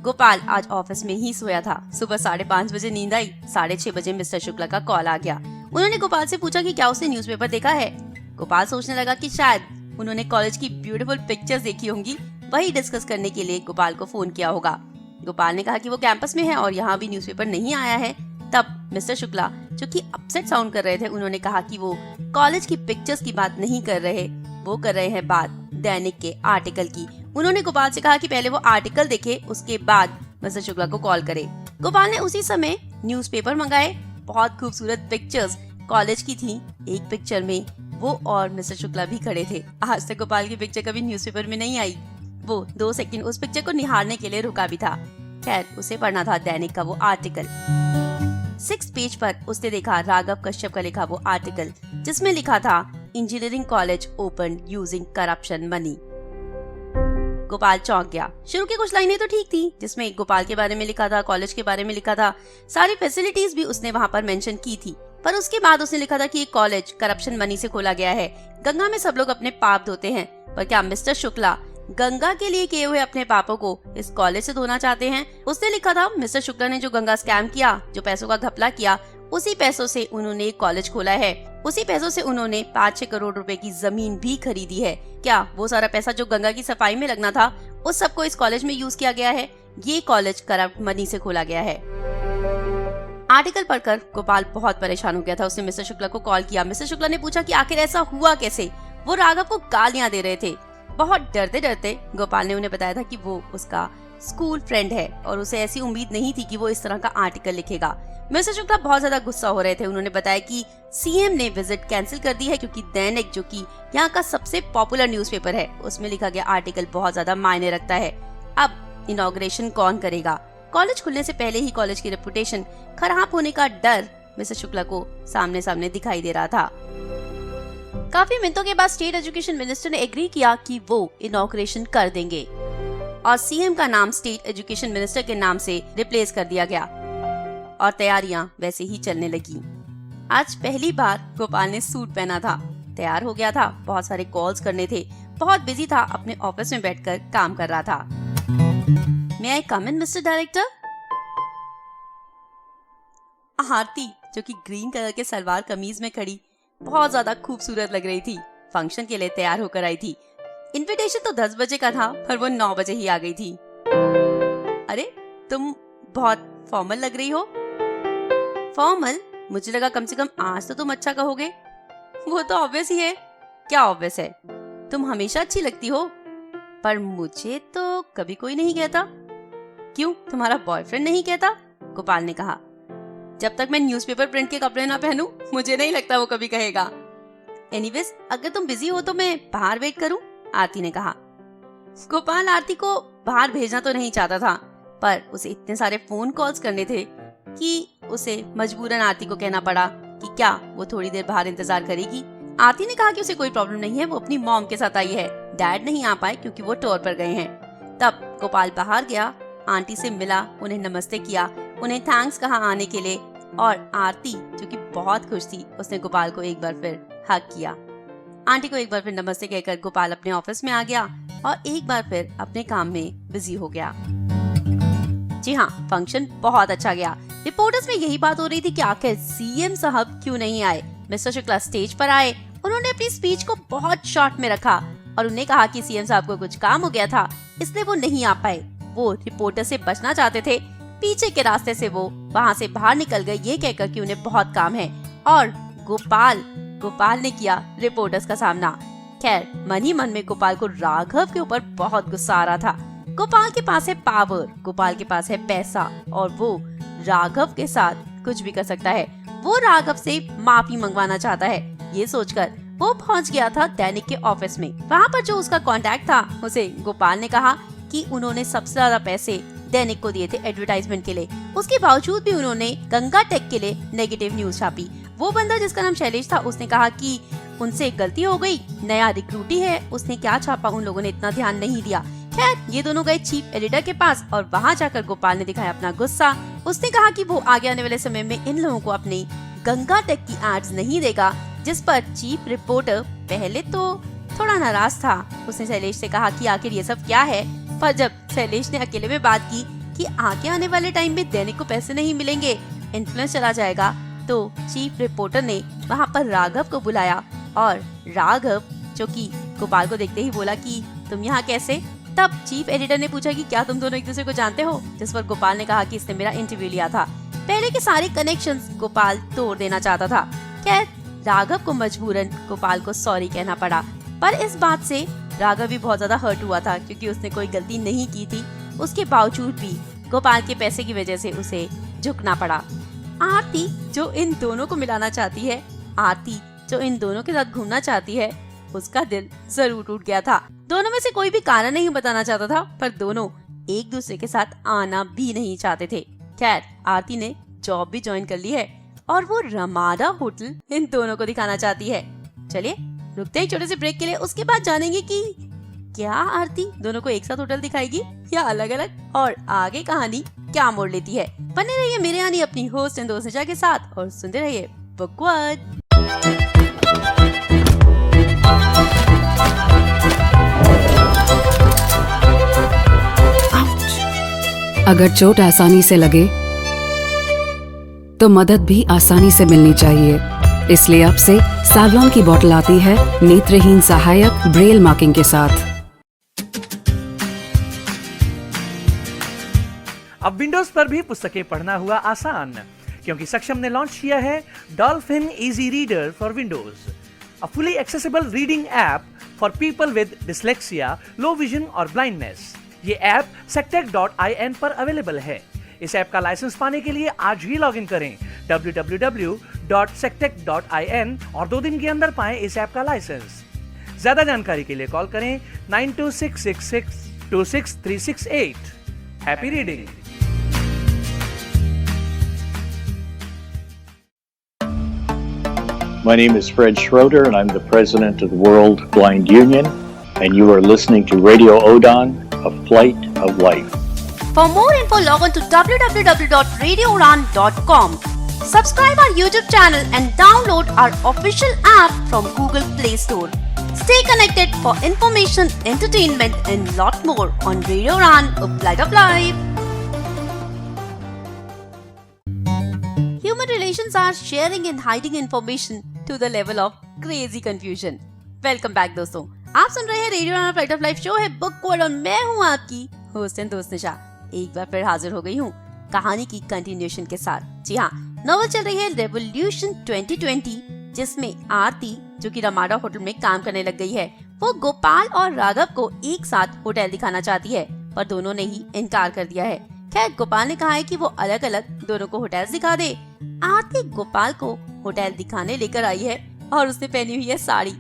गोपाल आज ऑफिस में ही सोया था। सुबह 5:30 बजे नींद आई। 6:30 बजे मिस्टर शुक्ला का कॉल आ गया। उन्होंने गोपाल से पूछा कि क्या उसने न्यूज़पेपर देखा है। गोपाल सोचने लगा कि शायद उन्होंने कॉलेज की ब्यूटीफुल पिक्चर्स देखी होंगी, वही डिस्कस करने के लिए गोपाल को फोन किया होगा। गोपाल ने कहा कि वो कैंपस में है और यहाँ भी न्यूज़पेपर नहीं आया है। तब मिस्टर शुक्ला, जो कि अपसेट साउंड कर रहे थे, उन्होंने कहा कि वो कॉलेज की पिक्चर्स की बात नहीं कर रहे, वो कर रहे हैं बात दैनिक के आर्टिकल की। उन्होंने गोपाल से कहा कि पहले वो आर्टिकल देखे, उसके बाद मिस्टर शुक्ला को कॉल करे। गोपाल ने उसी समय न्यूज़पेपर मंगाए। बहुत खूबसूरत पिक्चर्स कॉलेज की थी। एक पिक्चर में वो और मिस्टर शुक्ला भी खड़े थे। आज तक गोपाल की पिक्चर कभी न्यूज़पेपर में नहीं आई। वो 2 सेकंड उस पिक्चर को निहारने के लिए रुका भी था। खैर, उसे पढ़ना था दैनिक का वो आर्टिकल। 6 पेज पर उसने देखा राघव कश्यप का लिखा वो आर्टिकल, जिसमें लिखा था engineering college open using corruption money. Gopal चौंक गया। शुरू की कुछ लाइनें तो ठीक थी, जिसमें गोपाल के बारे में लिखा था, कॉलेज के बारे में लिखा था, सारी फैसिलिटीज भी उसने वहाँ पर मेंशन की थी। पर उसके बाद उसने लिखा था कि ये कॉलेज करप्शन मनी से खोला गया है। गंगा में सब लोग अपने पाप धोते हैं, पर क्या मिस्टर शुक्ला गंगा के लिए किए हुए अपने पापों को इस कॉलेज से धोना चाहते हैं? उसने लिखा था मिस्टर शुक्ला ने जो गंगा स्कैम किया, जो पैसों का घपला किया, उसी पैसों से उन्होंने एक कॉलेज खोला है। उसी पैसों से उन्होंने 5-6 करोड़ रुपए की जमीन भी खरीदी है। क्या वो सारा पैसा जो गंगा की सफाई में लगना था, उस सबको इस कॉलेज में यूज किया गया है? ये कॉलेज करप्ट मनी से खोला गया है। आर्टिकल पढ़कर गोपाल बहुत परेशान हो गया था। उसने मिस्टर शुक्ला को कॉल किया। मिस्टर शुक्ला ने पूछा कि आखिर ऐसा हुआ कैसे। वो राघव को गालियां दे रहे थे। बहुत डरते डरते गोपाल ने उन्हें बताया था कि वो उसका स्कूल फ्रेंड है और उसे ऐसी उम्मीद नहीं थी कि वो इस तरह का आर्टिकल लिखेगा। मिस्टर शुक्ला बहुत ज्यादा गुस्सा हो रहे थे। उन्होंने बताया कि सीएम ने विजिट कैंसिल कर दी है, क्योंकि दैनिक, जो कि यहाँ का सबसे पॉपुलर न्यूज़पेपर है, उसमें लिखा गया आर्टिकल बहुत ज्यादा मायने रखता है। अब इनॉग्रेशन कौन करेगा? कॉलेज खुलने से पहले ही कॉलेज की रेपुटेशन खराब होने का डर मिस्टर शुक्ला को सामने सामने दिखाई दे रहा था। काफी मिनटों के बाद स्टेट एजुकेशन मिनिस्टर ने एग्री किया कि वो इनॉग्रेशन कर देंगे और सीएम का नाम स्टेट एजुकेशन मिनिस्टर के नाम से रिप्लेस कर दिया गया और तैयारियां वैसे ही चलने लगी। आज पहली बार गोपाल ने सूट पहना था, तैयार हो गया था। बहुत सारे कॉल्स करने थे, बहुत बिजी था, अपने ऑफिस में बैठकर काम कर रहा था। मे आई कम इन मिस्टर डायरेक्टर? आरती, जो कि ग्रीन कलर के सलवार कमीज में खड़ी बहुत ज्यादा खूबसूरत लग रही थी, फंक्शन के लिए तैयार होकर आई थी। इनविटेशन तो 10 बजे का था, पर वो 9 बजे ही आ गई थी। अरे, तुम बहुत फॉर्मल लग रही हो। फॉर्मल? मुझे लगा कम से कम आज तो तुम अच्छा कहोगे। वो तो ऑब्वियस ही है। क्या ऑब्वियस है? तुम हमेशा अच्छी लगती हो, पर मुझे तो कभी कोई नहीं कहता। क्यों, तुम्हारा बॉयफ्रेंड नहीं कहता? गोपाल ने कहा। जब तक मैं न्यूज़पेपर प्रिंट के कपड़े ना पहनूं, मुझे नहीं लगता वो कभी कहेगा। एनीवेज, अगर तुम बिजी हो तो मैं बाहर वेट करूं? आरती ने कहा। गोपाल आरती को बाहर भेजना तो नहीं चाहता था, पर उसे इतने सारे फोन कॉल्स करने थे कि उसे मजबूरन आरती को कहना पड़ा कि क्या वो थोड़ी देर बाहर इंतजार करेगी। आरती ने कहा कि उसे कोई प्रॉब्लम नहीं है, वो अपनी मॉम के साथ आई है। डैड नहीं आ पाए क्योंकि वो टूर पर गए हैं। तब गोपाल बाहर गया, आंटी से मिला, उन्हें नमस्ते किया, उन्हें थैंक्स कहा आने के लिए, और आरती, जो कि बहुत खुश थी, उसने गोपाल को एक बार फिर हग किया। आंटी को एक बार फिर नमस्ते कहकर गोपाल अपने ऑफिस में आ गया और एक बार फिर अपने काम में बिजी हो गया। जी हाँ, फंक्शन बहुत अच्छा गया। रिपोर्टर्स में यही बात हो रही थी कि आखिर सीएम साहब क्यों नहीं आए। मिस्टर शुक्ला स्टेज पर आए। उन्होंने अपनी स्पीच को बहुत शॉर्ट में रखा और उन्हें कहा कि सीएम साहब को कुछ काम हो गया था, इसलिए वो नहीं आ पाए। वो रिपोर्टर से बचना चाहते थे। पीछे के रास्ते से वो वहाँ से बाहर निकल गए, ये कहकर कि उन्हें बहुत काम है। और गोपाल ने किया रिपोर्टर्स का सामना। खैर, मन ही मन में गोपाल को राघव के ऊपर बहुत गुस्सा आ रहा था। गोपाल के पास है पावर, गोपाल के पास है पैसा, और वो राघव के साथ कुछ भी कर सकता है। वो राघव से माफी मंगवाना चाहता है। ये सोचकर वो पहुंच गया था दैनिक के ऑफिस में। वहाँ पर जो उसका कांटेक्ट था, उसे गोपाल ने कहा कि उन्होंने सबसे ज्यादा पैसे दैनिक को दिए थे एडवर्टाइजमेंट के लिए। उसके बावजूद भी उन्होंने गंगा टेक के लिए नेगेटिव न्यूज छापी। वो बंदा जिसका नाम शैलेश था, उसने कहा कि उनसे गलती हो गई, नया रिक्रूटी है, उसने क्या छापा उन लोगों ने इतना ध्यान नहीं दिया। खैर ये दोनों गए चीफ एडिटर के पास और वहाँ जाकर गोपाल ने दिखाया अपना गुस्सा। उसने कहा कि वो आगे आने वाले समय में इन लोगों को अपनी गंगा टेक की एड्स नहीं देगा, जिस पर चीफ रिपोर्टर पहले तो थोड़ा नाराज था। उसने शैलेश से कहा कि आखिर ये सब क्या है, पर जब शैलेश ने अकेले में बात की कि आगे आने वाले टाइम में दैनिक को पैसे नहीं मिलेंगे, इन्फ्लुएंस चला जाएगा, तो चीफ रिपोर्टर ने वहाँ पर राघव को बुलाया और राघव जो कि गोपाल को देखते ही बोला कि तुम यहाँ कैसे। तब चीफ एडिटर ने पूछा कि क्या तुम दोनों एक दूसरे को जानते हो, जिस पर गोपाल ने कहा कि इसने मेरा इंटरव्यू लिया था। पहले के सारे कनेक्शंस गोपाल तोड़ देना चाहता था। खैर राघव को मजबूरन गोपाल को सॉरी कहना पड़ा, पर इस बात से राघव भी बहुत ज्यादा हर्ट हुआ था क्योंकि उसने कोई गलती नहीं की थी। उसके बावजूद भी गोपाल के पैसे की वजह से उसे झुकना पड़ा। आरती जो इन दोनों को मिलाना चाहती है, आरती जो इन दोनों के साथ घूमना चाहती है, उसका दिल जरूर टूट गया था। दोनों में से कोई भी कारण नहीं बताना चाहता था, पर दोनों एक दूसरे के साथ आना भी नहीं चाहते थे। खैर आरती ने जॉब भी ज्वाइन कर ली है और वो रमाडा होटल इन दोनों को दिखाना चाहती है। चलिए रुकते हैं छोटे से ब्रेक के लिए, उसके बाद जानेंगे कि क्या आरती दोनों को एक साथ होटल दिखाएगी या अलग अलग, और आगे कहानी क्या मोड़ लेती है। बने रहिए मेरे यानी अपनी होस्ट एंड दोस्त निशा के साथ और सुनते रहिए बुक वर्ड। अगर चोट आसानी से लगे तो मदद भी आसानी से मिलनी चाहिए। इसलिए अब से सैवलॉन की बोतल आती है नेत्रहीन सहायक ब्रेल मार्किंग के साथ। अब विंडोज पर भी पुस्तकें पढ़ना हुआ आसान, क्योंकि सक्षम ने लॉन्च किया है dolphin easy reader for Windows, a fully accessible reading app for people with dyslexia, low vision और ब्लाइंडनेस। ये ऐप sectec.in पर अवेलेबल है। इस ऐप का लाइसेंस पाने के लिए आज ही लॉगिन करें www.sectec.in और 2 दिन के अंदर पाएं इस ऐप का लाइसेंस। ज्यादा जानकारी के लिए कॉल करें 9266626368। Happy reading. My name is Fred Schroeder, and I'm the president of the World Blind Union, and you are listening to Radio Odon, A Flight of Life. For more info, log on to www.radioudan.com. Subscribe our YouTube channel and download our official app from Google Play Store. Stay connected for information, entertainment, and lot more on Radio Udan, A Flight of Life. Human relations are sharing and hiding information to the level of crazy confusion. Welcome back दोस्तों, आप सुन रहे हैं radio उड़ान flight of life. Show है book word और मैं हूँ आपकी होस्ट एंड दोस्त निशा। एक बार फिर हाजिर हो गई हूँ कहानी की कंटिन्यूएशन के साथ। जी हाँ, नॉवल चल रही है रेवोल्यूशन 2020, जिसमें आरती जो कि रमाडा होटल में काम करने लग गई है, वो गोपाल और राघव को एक साथ होटल दिखाना चाहती है, पर दोनों ने ही इनकार कर दिया है। खैर गोपाल ने कहा है कि वो अलग अलग दोनों को होटल दिखा दे। आरती गोपाल को होटल दिखाने लेकर आई है और उसने पहनी हुई है साड़ी।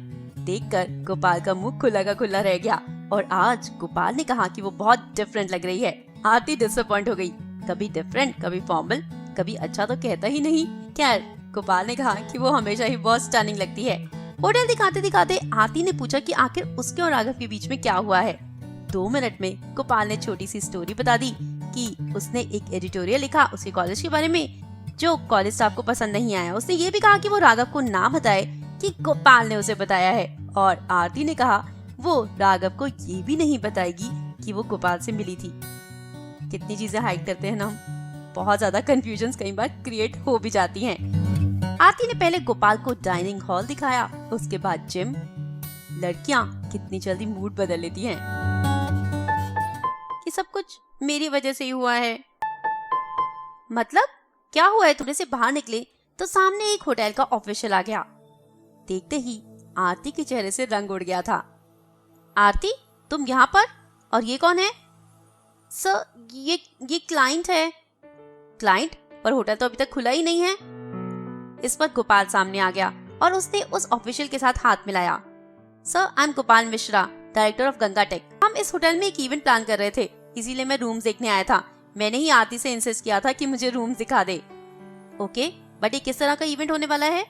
देखकर गोपाल का मुंह खुला का खुला रह गया और आज गोपाल ने कहा कि वो बहुत डिफरेंट लग रही है। आरती डिसअपॉइंट हो गई, कभी डिफरेंट कभी फॉर्मल, कभी अच्छा तो कहता ही नहीं। खैर गोपाल ने कहा कि वो हमेशा ही बहुत स्टनिंग लगती है। होटल दिखाते दिखाते आरती ने पूछा कि आखिर उसके और राघव के बीच में क्या हुआ है। 2 मिनट में गोपाल ने छोटी सी स्टोरी बता दी कि उसने एक एडिटोरियल लिखा उसके कॉलेज के बारे में, जो कॉलेज स्टाफ को पसंद नहीं आया। उसने ये भी कहा कि वो राघव को ना बताए कि गोपाल ने उसे बताया है, और आरती ने कहा वो राघव को ये भी नहीं बताएगी कि वो गोपाल से मिली थी। कितनी चीजें हाइड करते हैं ना हम, बहुत ज्यादा कंफ्यूजन्स कई बार क्रिएट हो भी जाती हैं। आरती ने पहले गोपाल को डाइनिंग हॉल दिखाया, उसके बाद जिम। लड़कियां कितनी जल्दी मूड बदल लेती हैं। ये सब कुछ मेरी वजह से ही हुआ है। मतलब क्या हुआ है? थोड़े से बाहर निकले तो सामने एक होटल का ऑफिशियल आ गया। देखते ही आरती के चेहरे से रंग उड़ गया था। आरती तुम यहाँ पर? और ये कौन है? सर ये क्लाइंट है। क्लाइंट? पर होटल तो अभी तक खुला ही नहीं है। इस पर गोपाल सामने आ गया और उसने उस ऑफिशियल के साथ हाथ मिलाया। Sir I am Gopal Mishra, director of Ganga Tech. हम इस होटल में एक इवेंट प्लान कर रहे थे, इसीलिए मैं रूम्स देखने आया था। मैंने ही आरती से इंसिस्ट किया था कि मुझे रूम्स दिखा दे। ओके, बट ये किस तरह का इवेंट होने वाला है?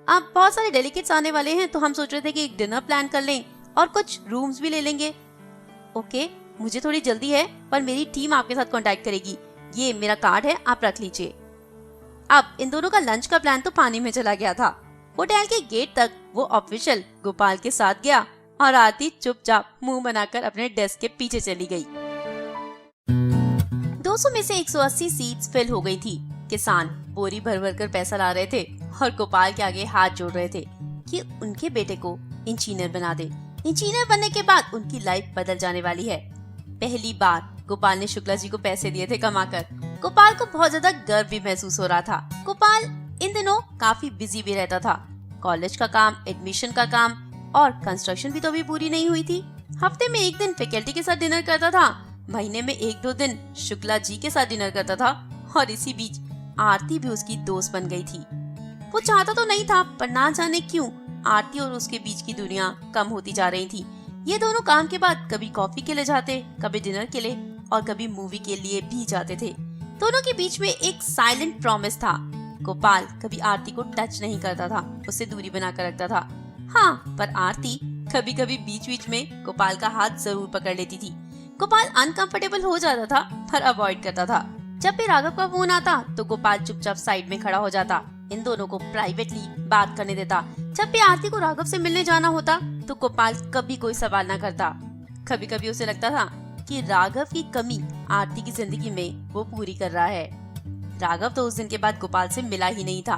अब बहुत सारे डेलीगेट्स आने वाले हैं तो हम सोच रहे थे कि एक डिनर प्लान कर लें और कुछ रूम्स भी ले लेंगे। ओके, मुझे थोड़ी जल्दी है पर मेरी टीम आपके साथ कांटेक्ट करेगी। ये मेरा कार्ड है, आप रख लीजिए। अब इन दोनों का लंच का प्लान तो पानी में चला गया था। होटल के गेट तक वो ऑफिशियल गोपाल के साथ गया और आरती चुपचाप मुंह बनाकर अपने डेस्क के पीछे चली गई। 200 में से 180 सीट्स फिल हो गई थी। किसान बोरी भर भर कर पैसा ला रहे थे और गोपाल के आगे हाथ जोड़ रहे थे कि उनके बेटे को इंजीनियर बना दे। इंजीनियर बनने के बाद उनकी लाइफ बदल जाने वाली है। पहली बार गोपाल ने शुक्ला जी को पैसे दिए थे कमाकर। गोपाल को बहुत ज्यादा गर्व भी महसूस हो रहा था। गोपाल इन दिनों काफी बिजी भी रहता था। कॉलेज का काम, एडमिशन का काम और कंस्ट्रक्शन भी तो अभी पूरी नहीं हुई थी। हफ्ते में एक दिन फैकल्टी के साथ डिनर करता था, महीने में 1-2 दिन शुक्ला जी के साथ डिनर करता था और इसी बीच आरती भी उसकी दोस्त बन गई थी। वो चाहता तो नहीं था पर ना जाने क्यों आरती और उसके बीच की दुनिया कम होती जा रही थी। ये दोनों काम के बाद कभी कॉफी के लिए जाते, कभी डिनर के लिए और कभी मूवी के लिए भी जाते थे। दोनों के बीच में एक साइलेंट प्रॉमिस था। गोपाल कभी आरती को टच नहीं करता था, उससे दूरी बनाकर रखता था। हाँ, पर आरती कभी कभी बीच बीच में गोपाल का हाथ जरूर पकड़ लेती थी। गोपाल अनकंफर्टेबल हो जाता था पर अवॉइड करता था। जब भी राघव का फोन आता तो गोपाल चुपचाप साइड में खड़ा हो जाता, इन दोनों को प्राइवेटली बात करने देता। जब भी आरती को राघव से मिलने जाना होता तो गोपाल कभी कोई सवाल ना करता। कभी कभी उसे लगता था कि राघव की कमी आरती की जिंदगी में वो पूरी कर रहा है। राघव तो उस दिन के बाद गोपाल से मिला ही नहीं था,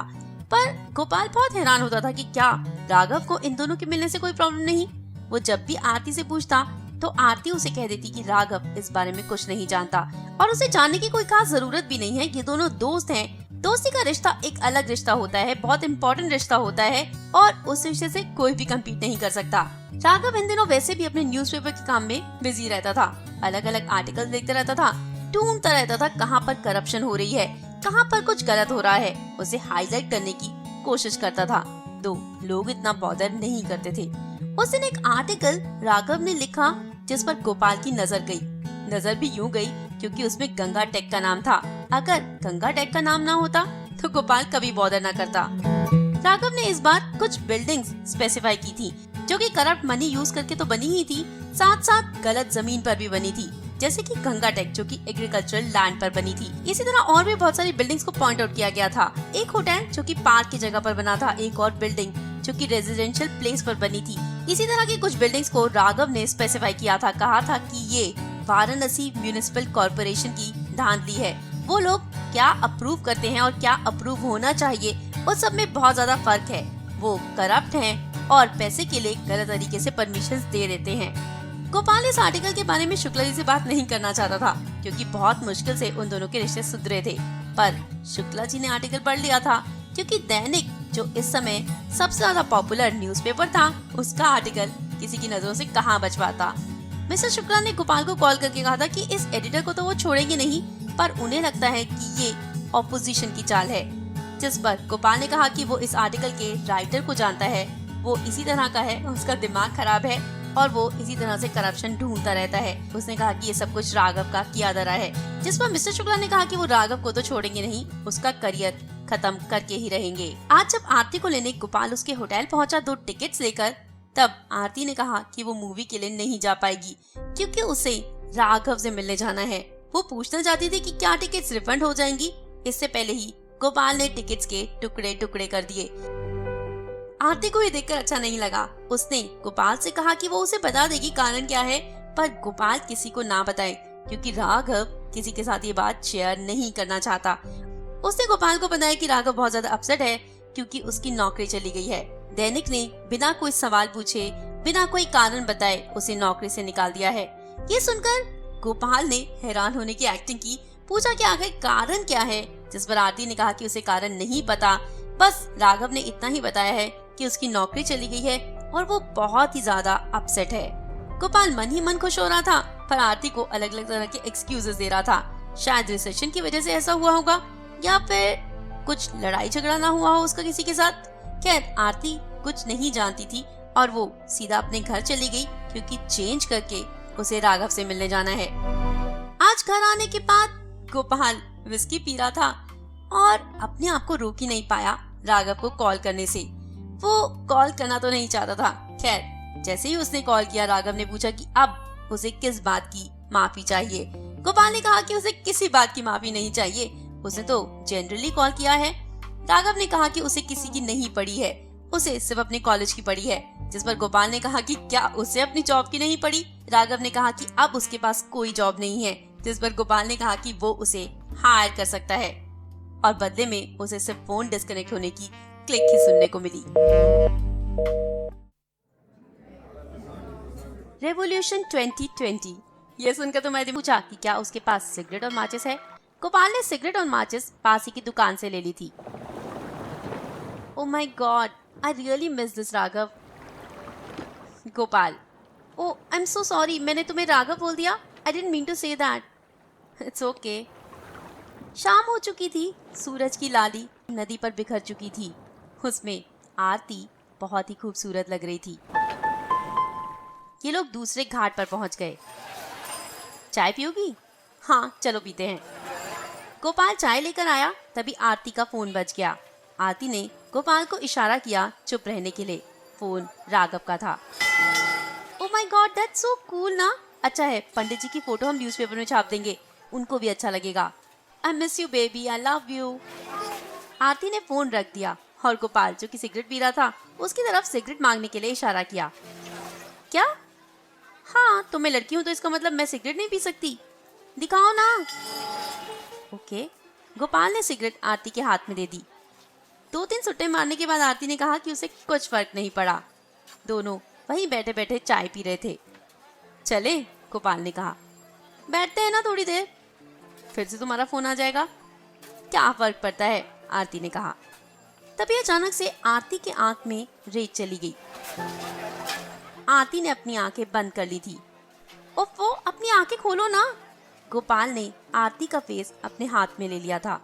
पर गोपाल बहुत हैरान होता था कि क्या राघव को इन दोनों के मिलने से कोई प्रॉब्लम नहीं। वो जब भी आरती से पूछता तो आरती उसे कह देती कि राघव इस बारे में कुछ नहीं जानता और उसे जानने की कोई खास जरूरत भी नहीं है। ये दोनों दोस्त हैं। दोस्ती का रिश्ता एक अलग रिश्ता होता है, बहुत इम्पोर्टेंट रिश्ता होता है और उस रिश्ते से कोई भी कम्पीट नहीं कर सकता। राघव इन दिनों वैसे भी अपने न्यूज़पेपर के काम में बिजी रहता था। अलग अलग आर्टिकल देखते रहता था, ढूंढता रहता था कहाँ पर करप्शन हो रही है, कहाँ पर कुछ गलत हो रहा है, उसे हाईलाइट करने की कोशिश करता था। तो लोग इतना बॉदर नहीं करते थे। उस दिन एक आर्टिकल राघव ने लिखा जिस पर गोपाल की नजर गई। नजर भी यूं गई क्योंकि उसमें गंगा टेक का नाम था। अगर गंगा टेक का नाम ना होता तो गोपाल कभी बॉदर ना करता। राघव ने इस बार कुछ बिल्डिंग्स स्पेसिफाई की थी जो कि करप्ट मनी यूज करके तो बनी ही थी, साथ साथ गलत जमीन पर भी बनी थी, जैसे कि गंगा टेक जो कि एग्रीकल्चरल लैंड पर बनी थी। इसी तरह और भी बहुत सारी बिल्डिंग्स को पॉइंट आउट किया गया था। एक होटल जो कि पार्क की जगह पर बना था, एक और बिल्डिंग जो कि रेजिडेंशियल प्लेस पर बनी थी। इसी तरह की कुछ बिल्डिंग्स को राघव ने स्पेसिफाई किया था। कहा था कि ये वाराणसी म्युनिसिपल कॉर्पोरेशन की धांधली है। वो लोग क्या अप्रूव करते हैं और क्या अप्रूव होना चाहिए, उस सब में बहुत ज्यादा फर्क है। वो करप्ट हैं और पैसे के लिए गलत तरीके से परमिशंस दे देते हैं। गोपाल इस आर्टिकल के बारे में शुक्ला जी से बात नहीं करना चाहता था क्योंकि बहुत मुश्किल से उन दोनों के रिश्ते सुधरे थे, पर शुक्ला जी ने आर्टिकल पढ़ लिया था क्योंकि दैनिक जो इस समय सबसे ज्यादा पॉपुलर न्यूज़पेपर था, उसका आर्टिकल किसी की नजरों से कहाँ बच पाता। मिस्टर शुक्ला ने गोपाल को कॉल करके कहा था कि इस एडिटर को तो वो छोड़ेंगे नहीं, पर उन्हें लगता है कि ये ऑपोजिशन की चाल है। जिस पर गोपाल ने कहा कि वो इस आर्टिकल के राइटर को जानता है, वो इसी तरह का है, उसका दिमाग खराब है और वो इसी तरह से करप्शन ढूंढता रहता है। उसने कहा कि ये सब कुछ राघव का किया धरा है। जिस पर मिस्टर शुक्ला ने कहा कि वो राघव को तो छोड़ेंगे नहीं, उसका करियर खत्म करके ही रहेंगे। आज जब आरती को लेने गोपाल उसके होटल पहुंचा 2 टिकट्स लेकर, तब आरती ने कहा कि वो मूवी के लिए नहीं जा पाएगी क्योंकि उसे राघव से मिलने जाना है। वो पूछना चाहती थी कि क्या टिकट्स रिफंड हो जाएंगी। इससे पहले ही गोपाल ने टिकट्स के टुकड़े टुकड़े कर दिए। आरती को ये देखकर अच्छा नहीं लगा। उसने गोपाल से कहा कि वो उसे बता देगी कारण क्या है, पर गोपाल किसी को ना बताए क्योंकि राघव किसी के साथ ये बात शेयर नहीं करना चाहता। उसने गोपाल को बताया कि राघव बहुत ज्यादा अपसेट है क्योंकि उसकी नौकरी चली गई है। दैनिक ने बिना कोई सवाल पूछे, बिना कोई कारण बताए उसे नौकरी से निकाल दिया है। ये सुनकर गोपाल ने हैरान होने की एक्टिंग की, पूछा कि आखिर कारण क्या है, जिस पर आरती ने कहा कि उसे कारण नहीं पता, बस राघव ने इतना ही बताया है कि उसकी नौकरी चली गई है और वो बहुत ही ज्यादा अपसेट है। गोपाल मन ही मन खुश हो रहा था, पर आरती को अलग अलग तरह के एक्सक्यूजेस दे रहा था। शायद रिसेशन की वजह से ऐसा हुआ होगा या फिर कुछ लड़ाई झगड़ा ना हुआ हो उसका किसी के साथ। खैर आरती कुछ नहीं जानती थी और वो सीधा अपने घर चली गई क्योंकि चेंज करके उसे राघव से मिलने जाना है। आज घर आने के बाद गोपाल विस्की पी रहा था और अपने आप को रोक ही नहीं पाया राघव को कॉल करने से। वो कॉल करना तो नहीं चाहता था। खैर, जैसे ही उसने कॉल किया, राघव ने पूछा कि अब उसे किस बात की माफी चाहिए। गोपाल ने कहा कि उसे किसी बात की माफी नहीं चाहिए, उसने तो जनरली कॉल किया है। राघव ने कहा कि उसे किसी की नहीं पड़ी है, उसे सिर्फ अपने कॉलेज की पड़ी है। जिस पर गोपाल ने कहा कि क्या उसे अपनी जॉब की नहीं पड़ी। राघव ने कहा कि अब उसके पास कोई जॉब नहीं है, जिस पर गोपाल ने कहा कि वो उसे हायर कर सकता है और बदले में उसे सिर्फ फोन डिस्कनेक्ट होने की क्लिक ही सुनने को मिली। रेवोल्यूशन 2020, ये सुनकर तो मैंने पूछा कि क्या उसके पास सिगरेट और माचिस है। गोपाल ने सिगरेट और माचिस पास ही की दुकान से ले ली थी। Oh my God, I really miss this Raghav. Gopal, Oh, I'm so sorry, मैंने तुम्हें राघव बोल दिया। I didn't mean to say that. It's okay. शाम हो चुकी थी, सूरज की लाली नदी पर बिखर चुकी थी। उसमें आरती बहुत ही खूबसूरत लग रही थी। ये लोग दूसरे घाट पर पहुंच गए। चाय पियोगी? हाँ, चलो पीते हैं। गोपाल चाय लेकर आया, तभी आरती का फोन बज गया। आरती ने गोपाल को इशारा किया चुप रहने के लिए। फोन राघव का था। Oh my God, that's so cool ना। अच्छा है, पंडित जी की फोटो हम न्यूज़पेपर में छाप देंगे, उनको भी अच्छा लगेगा। I miss you baby, I love you। आरती ने फोन रख दिया और गोपाल जो कि सिगरेट पी रहा था, उसकी तरफ सिगरेट मांगने के लिए इशारा किया। क्या? हाँ, तो मैं लड़की हूँ तो इसका मतलब मैं सिगरेट नहीं पी सकती? दिखाओ ना। ओके। गोपाल ने सिगरेट आरती के हाथ में दे दी। 2-3 सुट्टे मारने के बाद आरती ने कहा कि उसे कुछ फर्क नहीं पड़ा। दोनों वहीं बैठे बैठे चाय पी रहे थे। चले, गोपाल ने कहा। बैठते हैं ना थोड़ी देर, फिर से तुम्हारा फोन आ जाएगा। क्या फर्क पड़ता है, आरती ने कहा। तभी अचानक से आरती के आंख में रेत चली गई। आरती ने अपनी आंखें बंद कर ली थी। ओफो, अपनी आंखें खोलो ना। गोपाल ने आरती का फेस अपने हाथ में ले लिया था।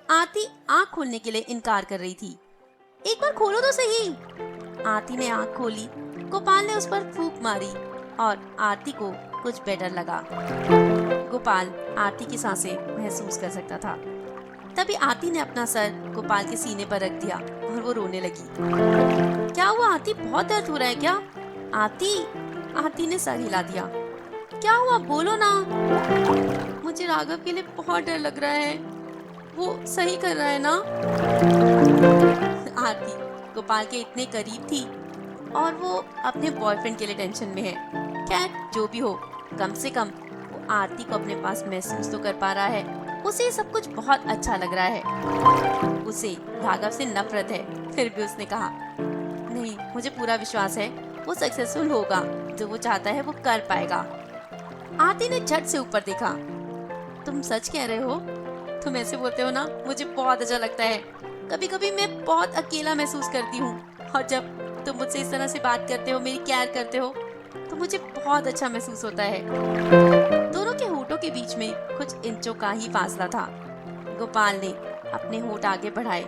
आरती आंख खोलने के लिए इनकार कर रही थी। एक बार खोलो तो सही। आरती ने आंख खोली। गोपाल ने उस पर फूंक मारी और आरती को कुछ बेटर लगा। गोपाल आरती की सांसें महसूस कर सकता था। तभी आरती ने अपना सर गोपाल के सीने पर रख दिया और वो रोने लगी। क्या हुआ आरती, बहुत दर्द हो रहा है क्या? आरती ने सर हिला दिया। क्या हुआ, बोलो ना। मुझे राघव के लिए बहुत डर लग रहा है, वो सही कर रहा है ना? आरती गोपाल के इतने करीब थी और वो अपने बॉयफ्रेंड के लिए टेंशन में है। खैर, जो भी हो, कम से कम वो आरती को अपने पास महसूस तो कर पा रहा है। उसे ये सब कुछ बहुत अच्छा लग रहा है। उसे राघव से नफरत है, फिर भी उसने कहा, नहीं, मुझे पूरा विश्वास है वो सक्सेसफुल होगा, जो वो चाहता है वो कर पाएगा। आरती ने झट से ऊपर देखा। तुम सच कह रहे हो? तुम ऐसे बोलते हो ना, मुझे बहुत अच्छा लगता है। कभी कभी मैं बहुत अकेला महसूस करती हूँ और जब तुम मुझसे इस तरह से बात करते हो, मेरी केयर करते हो, तो मुझे बहुत अच्छा महसूस होता है। दोनों के होठों के बीच में कुछ इंचों का ही फासला था। गोपाल ने अपने होठ आगे बढ़ाए,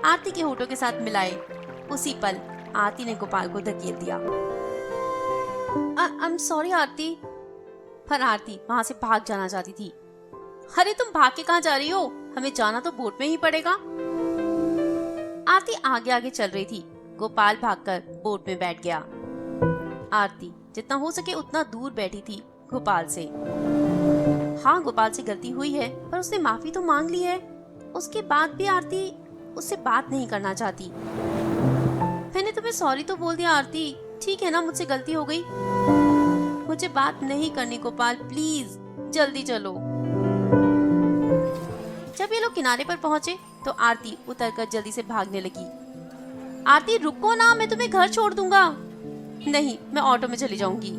आरती के होठों के साथ मिलाए। उसी पल आरती ने गोपाल को धकेल दिया। आई एम सॉरी आरती। पर आरती वहां से भाग जाना चाहती थी। अरे तुम भाग के कहाँ जा रही हो? हमें जाना तो बोट में ही पड़ेगा। आरती आगे आगे चल रही थी। गोपाल भागकर बोट में बैठ गया। आरती जितना हो सके उतना दूर बैठी थी गोपाल से। हाँ, गोपाल से गलती हुई है, पर उसने माफी तो मांग ली है। उसके बाद भी आरती उससे बात नहीं करना चाहती। मैंने तुम्हें सॉरी तो बोल दिया आरती, ठीक है ना, मुझसे गलती हो गई। मुझे बात नहीं करनी गोपाल, प्लीज जल्दी चलो। जब ये लोग किनारे पर पहुंचे तो आरती उतरकर जल्दी से भागने लगी। आरती रुको ना, मैं तुम्हें घर छोड़ दूंगा। नहीं, मैं ऑटो में चली जाऊंगी।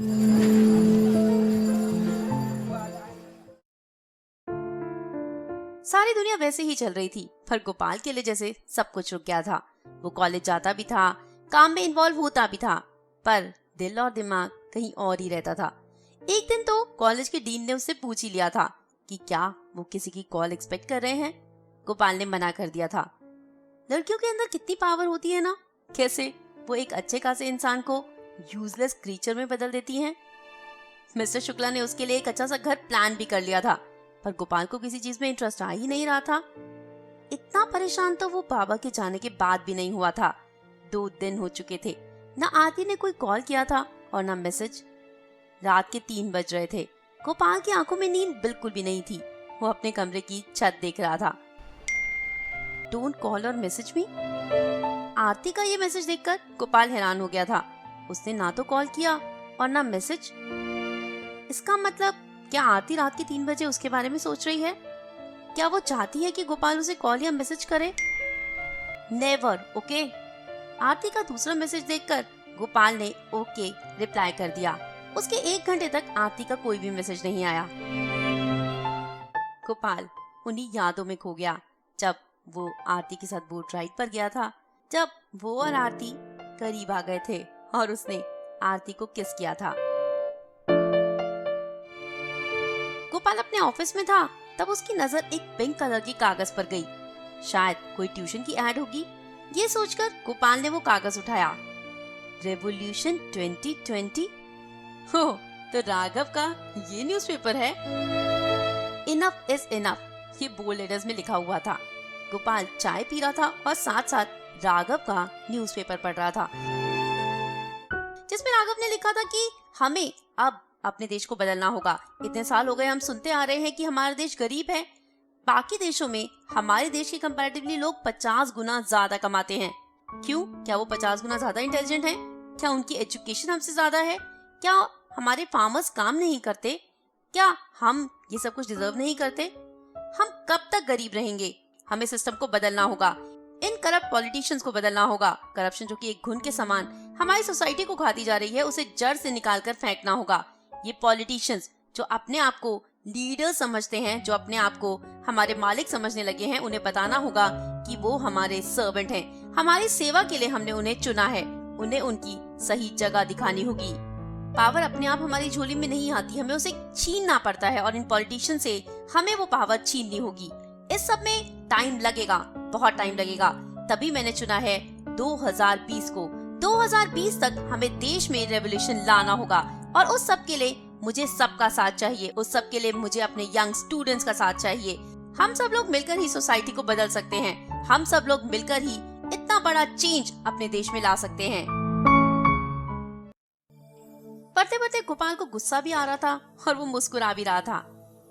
सारी दुनिया वैसे ही चल रही थी, पर गोपाल के लिए जैसे सब कुछ रुक गया था। वो कॉलेज जाता भी था, काम में इन्वॉल्व होता भी था, पर दिल और दिमाग कहीं और ही रहता था। एक दिन तो कॉलेज के डीन ने उससे पूछ ही लिया था कि क्या वो किसी की कॉल एक्सपेक्ट कर रहे हैं। गोपाल ने मना कर दिया था। लड़कियों के अंदर कितनी पावर होती है ना, कैसे वो एक अच्छे खासे इंसान को यूजलेस क्रीचर में बदल देती हैं। मिस्टर शुक्ला ने उसके लिए एक अच्छा सा घर प्लान भी कर लिया था, पर गोपाल को किसी चीज में इंटरेस्ट आ ही नहीं रहा था। इतना परेशान तो वो बाबा के जाने के बाद भी नहीं हुआ था। 2 दिन हो चुके थे। ना आरती ने कोई कॉल किया था और ना मैसेज। रात के 3 बज रहे थे। गोपाल की आंखों में नींद बिल्कुल भी नहीं थी। वो अपने कमरे की छत देख रहा था। डोंट कॉल और मैसेज मी। आरती का ये मैसेज देखकर गोपाल हैरान हो गया था। उसने ना तो कॉल किया और ना मैसेज। इसका मतलब क्या आरती रात के 3 बजे उसके बारे में सोच रही है? क्या वो चाहती है कि गोपाल उसे कॉल या मैसेज करे? Never, okay. आरती का दूसरा मैसेज देखकर गोपाल ने ओके रिप्लाई कर दिया। उसके 1 घंटे तक आरती का कोई भी मैसेज नहीं आया। गोपाल उन्हीं यादों में खो गया जब वो आरती के साथ बोट राइड पर गया था, जब वो और आरती करीब आ गए थे और उसने आरती को किस किया था। गोपाल अपने ऑफिस में था तब उसकी नजर एक पिंक कलर की कागज पर गई। शायद कोई ट्यूशन की एड होगी। ये सोचकर गोपाल ने वो कागज उठाया। रेवोल्यूशन 2020। हो, तो राघव का ये न्यूज़पेपर है। इनफ इज इनफ, ये बोल्ड लेटर्स में लिखा हुआ था। गोपाल चाय पी रहा था और साथ साथ राघव का न्यूज़पेपर पढ़ रहा था, जिसमें राघव ने लिखा था कि हमें अब अपने देश को बदलना होगा। इतने साल हो गए हम सुनते आ रहे हैं कि हमारा देश गरीब है। बाकी देशों में हमारे देश के कंपैरेटिवली लोग 50 गुना ज्यादा कमाते हैं। क्यों? क्या वो 50 गुना ज्यादा इंटेलिजेंट हैं? क्या उनकी एजुकेशन हमसे ज्यादा है? क्या हमारे फार्मर्स काम नहीं करते? क्या हम ये सब कुछ डिजर्व नहीं करते? हम कब तक गरीब रहेंगे? हमें सिस्टम को बदलना होगा। इन करप्ट पॉलिटिशियंस को बदलना होगा। करप्शन जो कि एक घुन के समान हमारी सोसाइटी को खाती जा रही है, उसे जड़ से निकाल कर फेंकना होगा। ये पॉलिटिशियंस जो अपने आप को लीडर समझते हैं, जो अपने आप को हमारे मालिक समझने लगे हैं, उन्हें बताना होगा कि वो हमारे सर्वेंट हैं। हमारी सेवा के लिए हमने उन्हें चुना है। उन्हें उनकी सही जगह दिखानी होगी। पावर अपने आप हमारी झोली में नहीं आती, हमें उसे छीनना पड़ता है और इन पॉलिटिशियन से हमें वो पावर छीननी होगी। इस सब में टाइम लगेगा, बहुत टाइम लगेगा। तभी मैंने चुना है 2020 को। 2020 तक हमें देश में रेवोल्यूशन लाना होगा और उस सब के लिए मुझे सबका साथ चाहिए। उस सब के लिए मुझे अपने यंग स्टूडेंट्स का साथ चाहिए। हम सब लोग मिलकर ही सोसाइटी को बदल सकते हैं। हम सब लोग मिलकर ही इतना बड़ा चेंज अपने देश में ला सकते हैं। पढ़ते पढ़ते गोपाल को गुस्सा भी आ रहा था और वो मुस्कुरा भी रहा था।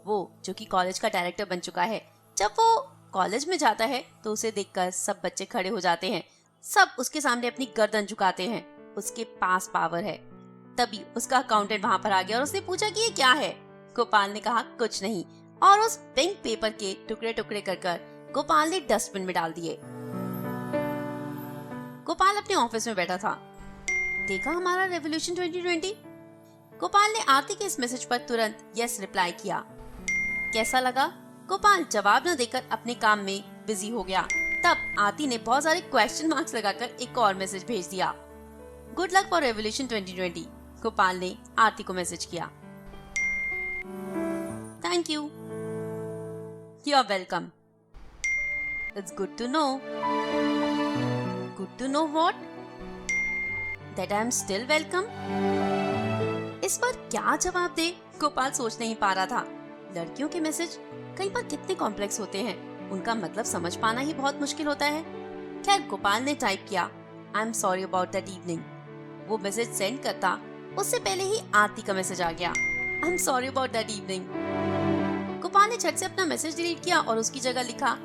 वो जो कि कॉलेज का डायरेक्टर बन चुका है, जब वो कॉलेज में जाता है तो उसे देखकर सब बच्चे खड़े हो जाते हैं। सब उसके सामने अपनी गर्दन झुकाते हैं। उसके पास पावर है। तभी उसका अकाउंटेंट वहाँ पर आ गया और उसने पूछा कि ये क्या है। गोपाल ने कहा कुछ नहीं, और उस पिंक पेपर के टुकड़े टुकड़े कर गोपाल ने डस्टबिन में डाल दिए। गोपाल अपने ऑफिस में बैठा था। देखा हमारा रेवोल्यूशन 2020। गोपाल ने आरती के इस मैसेज पर तुरंत यस रिप्लाई किया। कैसा लगा? गोपाल जवाब न देकर अपने काम में बिजी हो गया। तब आरती ने बहुत सारे क्वेश्चन मार्क्स लगाकर एक और मैसेज भेज दिया। Good luck for Revolution 2020। Gopal ने आरती को मैसेज किया। Thank you. You are welcome. It's good to know. Good to know what? That I am still welcome. इस पर क्या जवाब दे गोपाल सोच नहीं पा रहा था। लड़कियों के मैसेज कई बार कितने कॉम्प्लेक्स होते हैं, उनका मतलब समझ पाना ही बहुत मुश्किल होता है। खैर गोपाल ने टाइप किया, I am sorry about that evening. वो मैसेज सेंड करता उससे पहले ही आरती का मैसेज आ गया, I am sorry about that evening. Gopal ने झट से अपना मैसेज डिलीट किया और उसकी जगह लिखा,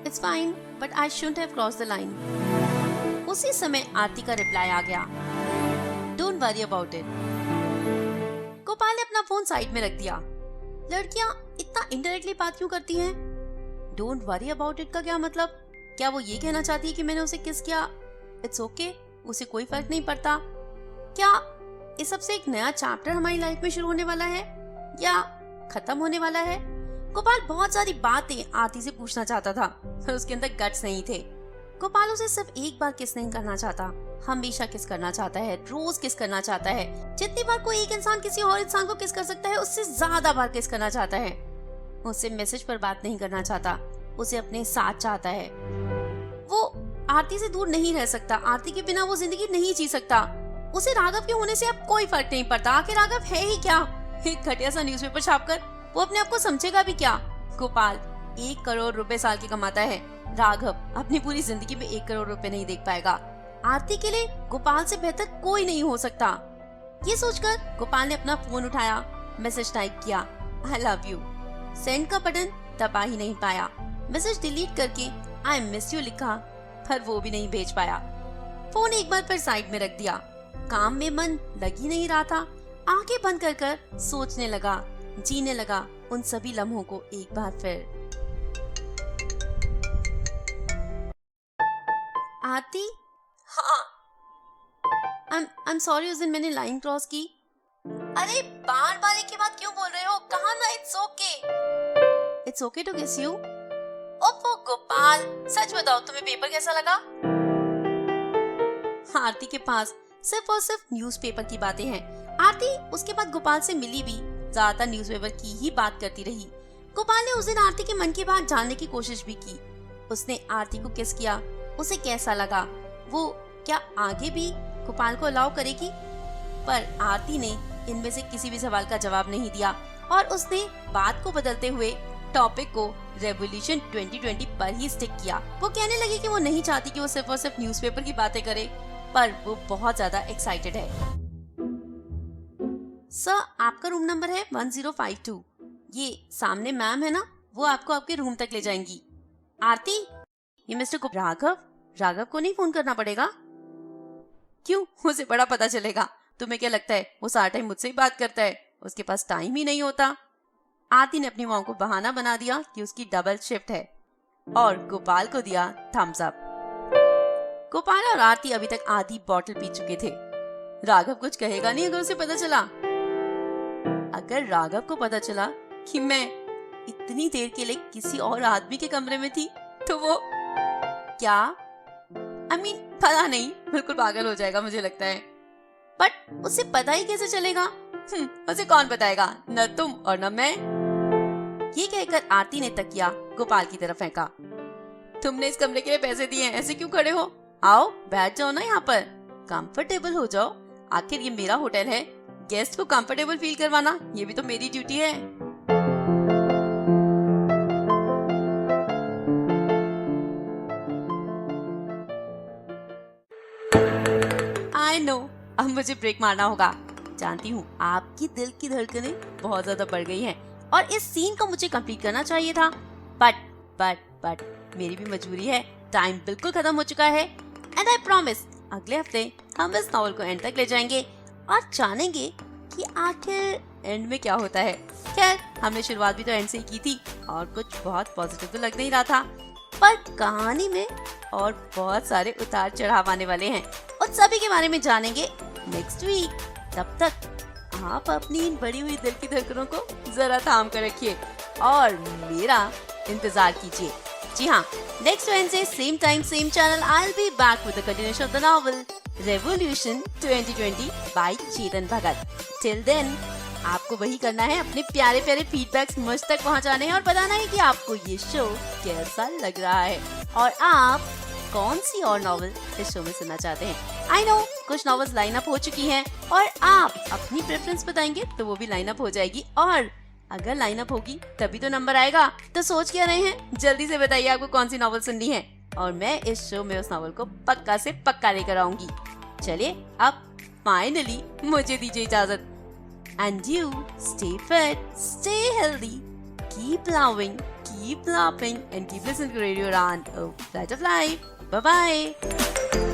it's fine but I shouldn't have crossed the line. उसी समय आरती का रिप्लाई आ गया, don't worry about it. Gopal ने अपना फोन साइड में रख दिया। लड़कियां इतना इनडायरेक्टली बात क्यों करती हैं? डोंट वरी अबाउट इट का क्या मतलब? क्या वो ये कहना चाहती है कि मैंने उसे किस किया, इट्स ओके, उसे कोई फर्क नहीं पड़ता? क्या इस सबसे एक नया चैप्टर हमारी लाइफ में शुरू होने वाला है या खत्म होने वाला है? गोपाल बहुत सारी बातें आरती से पूछना चाहता था पर उसके अंदर गट्स नहीं थे। गोपाल उसे सिर्फ एक बार किस नहीं करना चाहता, हमेशा किस करना चाहता है, रोज किस करना चाहता है। जितनी बार कोई एक इंसान किसी और इंसान को किस कर सकता है, उससे ज्यादा बार किस करना चाहता है। उससे मैसेज पर बात नहीं करना चाहता, उसे अपने साथ चाहता है। वो आरती से दूर नहीं रह सकता, आरती के बिना वो जिंदगी नहीं जी सकता। उसे राघव के होने से अब कोई फर्क नहीं पड़ता। आखिर राघव है ही क्या? एक घटिया सा न्यूज़पेपर छापकर वो अपने आप को समझेगा भी क्या? गोपाल 1 करोड़ रुपए साल के कमाता है, राघव अपनी पूरी जिंदगी में 1 करोड़ रुपए नहीं देख पाएगा। आरती के लिए गोपाल से बेहतर कोई नहीं हो सकता। ये सोचकर गोपाल ने अपना फोन उठाया, मैसेज टाइप किया, आई लव यू। सेंड का बटन दबा ही नहीं पाया। मैसेज डिलीट करके आई मिस यू लिखा, पर वो भी नहीं भेज पाया। फोन एक बार फिर साइड में रख दिया। काम में मन लग ही नहीं रहा था। आंखें बंद कर कर सोचने लगा, जीने लगा उन सभी लम्हों को एक बार फिर। आरती, हाँ। I'm sorry उस दिन मैंने लाइन क्रॉस की। अरे बार बार एक ही बात क्यों बोल रहे हो? कहा ना it's okay. It's okay to kiss you। ओफो गोपाल, सच बताओ तुम्हें पेपर कैसा लगा? आरती के पास सिर्फ और सिर्फ न्यूज़पेपर की बातें हैं। आरती उसके बाद गोपाल से मिली भी ज्यादातर न्यूज़पेपर की ही बात करती रही। गोपाल ने उस दिन आरती के मन की बात जानने की कोशिश भी की। उसने आरती को किस किया, उसे कैसा लगा, वो क्या आगे भी गोपाल को अलाउ करेगी? पर आरती ने इनमें से किसी भी सवाल का जवाब नहीं दिया और उसने बात को बदलते हुए टॉपिक को रेवोल्यूशन 2020 पर ही स्टिक किया। वो कहने लगी कि वो नहीं चाहती कि वो सिर्फ और सिर्फ न्यूज़पेपर की बातें करे, पर वो बहुत ज्यादा एक्साइटेड है। सर, आपका रूम नंबर है 1052। ये सामने मैम है ना, वो आपको आपके रूम तक ले जाएंगी। आरती, ये मिस्टर राघव को नहीं फोन करना पड़ेगा? क्यों? उसे बड़ा पता चलेगा। तुम्हें क्या लगता है वो सारा टाइम मुझसे ही बात करता है? उसके पास टाइम ही नहीं होता। आरती ने अपनी मॉम को बहाना बना दिया कि उसकी डबल शिफ्ट है और गोपाल को दिया थम्स अप। गोपाल और आरती अभी तक आधी बॉटल पी चुके थे। राघव कुछ कहेगा नहीं अगर उसे पता चला। अगर राघव को पता चला कि मैं इतनी देर के लिए किसी और आदमी के कमरे में थी तो वो क्या पता नहीं, बिल्कुल पागल हो जाएगा मुझे लगता है। बट उसे पता ही कैसे चलेगा? उसे कौन बताएगा, न तुम और न मैं। ये कहकर आरती ने तकिया गोपाल की तरफ फेंका। तुमने इस कमरे के लिए पैसे दिए हैं, ऐसे क्यों खड़े हो? आओ बैठ जाओ ना यहाँ पर, कंफर्टेबल हो जाओ। आखिर ये मेरा होटल है, गेस्ट को कंफर्टेबल फील करवाना ये भी तो मेरी ड्यूटी है। आई नो, अब मुझे ब्रेक मारना होगा। जानती हूँ आपकी दिल की धड़कनें बहुत ज्यादा बढ़ गई हैं और इस सीन को मुझे कंप्लीट करना चाहिए था, बट मेरी भी मजबूरी है। टाइम बिल्कुल खत्म हो चुका है एंड आई प्रॉमिस अगले हफ्ते हम इस नॉवल को एंड तक ले जाएंगे और जानेंगे कि आखिर एंड में क्या होता है। खैर, हमने शुरुआत भी तो एंड से ही की थी और कुछ बहुत पॉजिटिव तो लग नहीं रहा था, पर कहानी में और बहुत सारे उतार चढ़ाव आने वाले हैं। उन सभी के बारे में जानेंगे नेक्स्ट वीक। तब तक आप अपनी इन बढ़ी हुई दिल की धड़कनों को जरा थाम कर रखिए और मेरा इंतजार कीजिए। जी हाँ, next Wednesday same time same channel I will be back with the continuation of the novel Revolution 2020 by Chetan Bhagat. Till then आपको वही करना है, अपने प्यारे प्यारे फीडबैक्स मुझ तक पहुंचाने हैं और बताना है कि आपको ये शो कैसा लग रहा है और आप कौन सी और नॉवेल इस शो में सुनना चाहते हैं। आई नो कुछ नॉवेल्स लाइन अप हो चुकी हैं और आप अपनी प्रेफरेंस बताएंगे तो वो भी लाइन अप हो जाएगी और अगर लाइन अप होगी तभी तो नंबर आएगा। तो सोच क्या रहे हैं, जल्दी से बताइए आपको कौन सी नॉवेल सुननी है और मैं इस शो में उस नॉवेल को पक्का से पक्का लेकर आऊंगी। चलिए अब फाइनली मुझे दीजिए इजाजत। And you stay fit, stay healthy, keep loving, keep laughing and keep listening to Radio Udan, a Light of Life. Bye bye.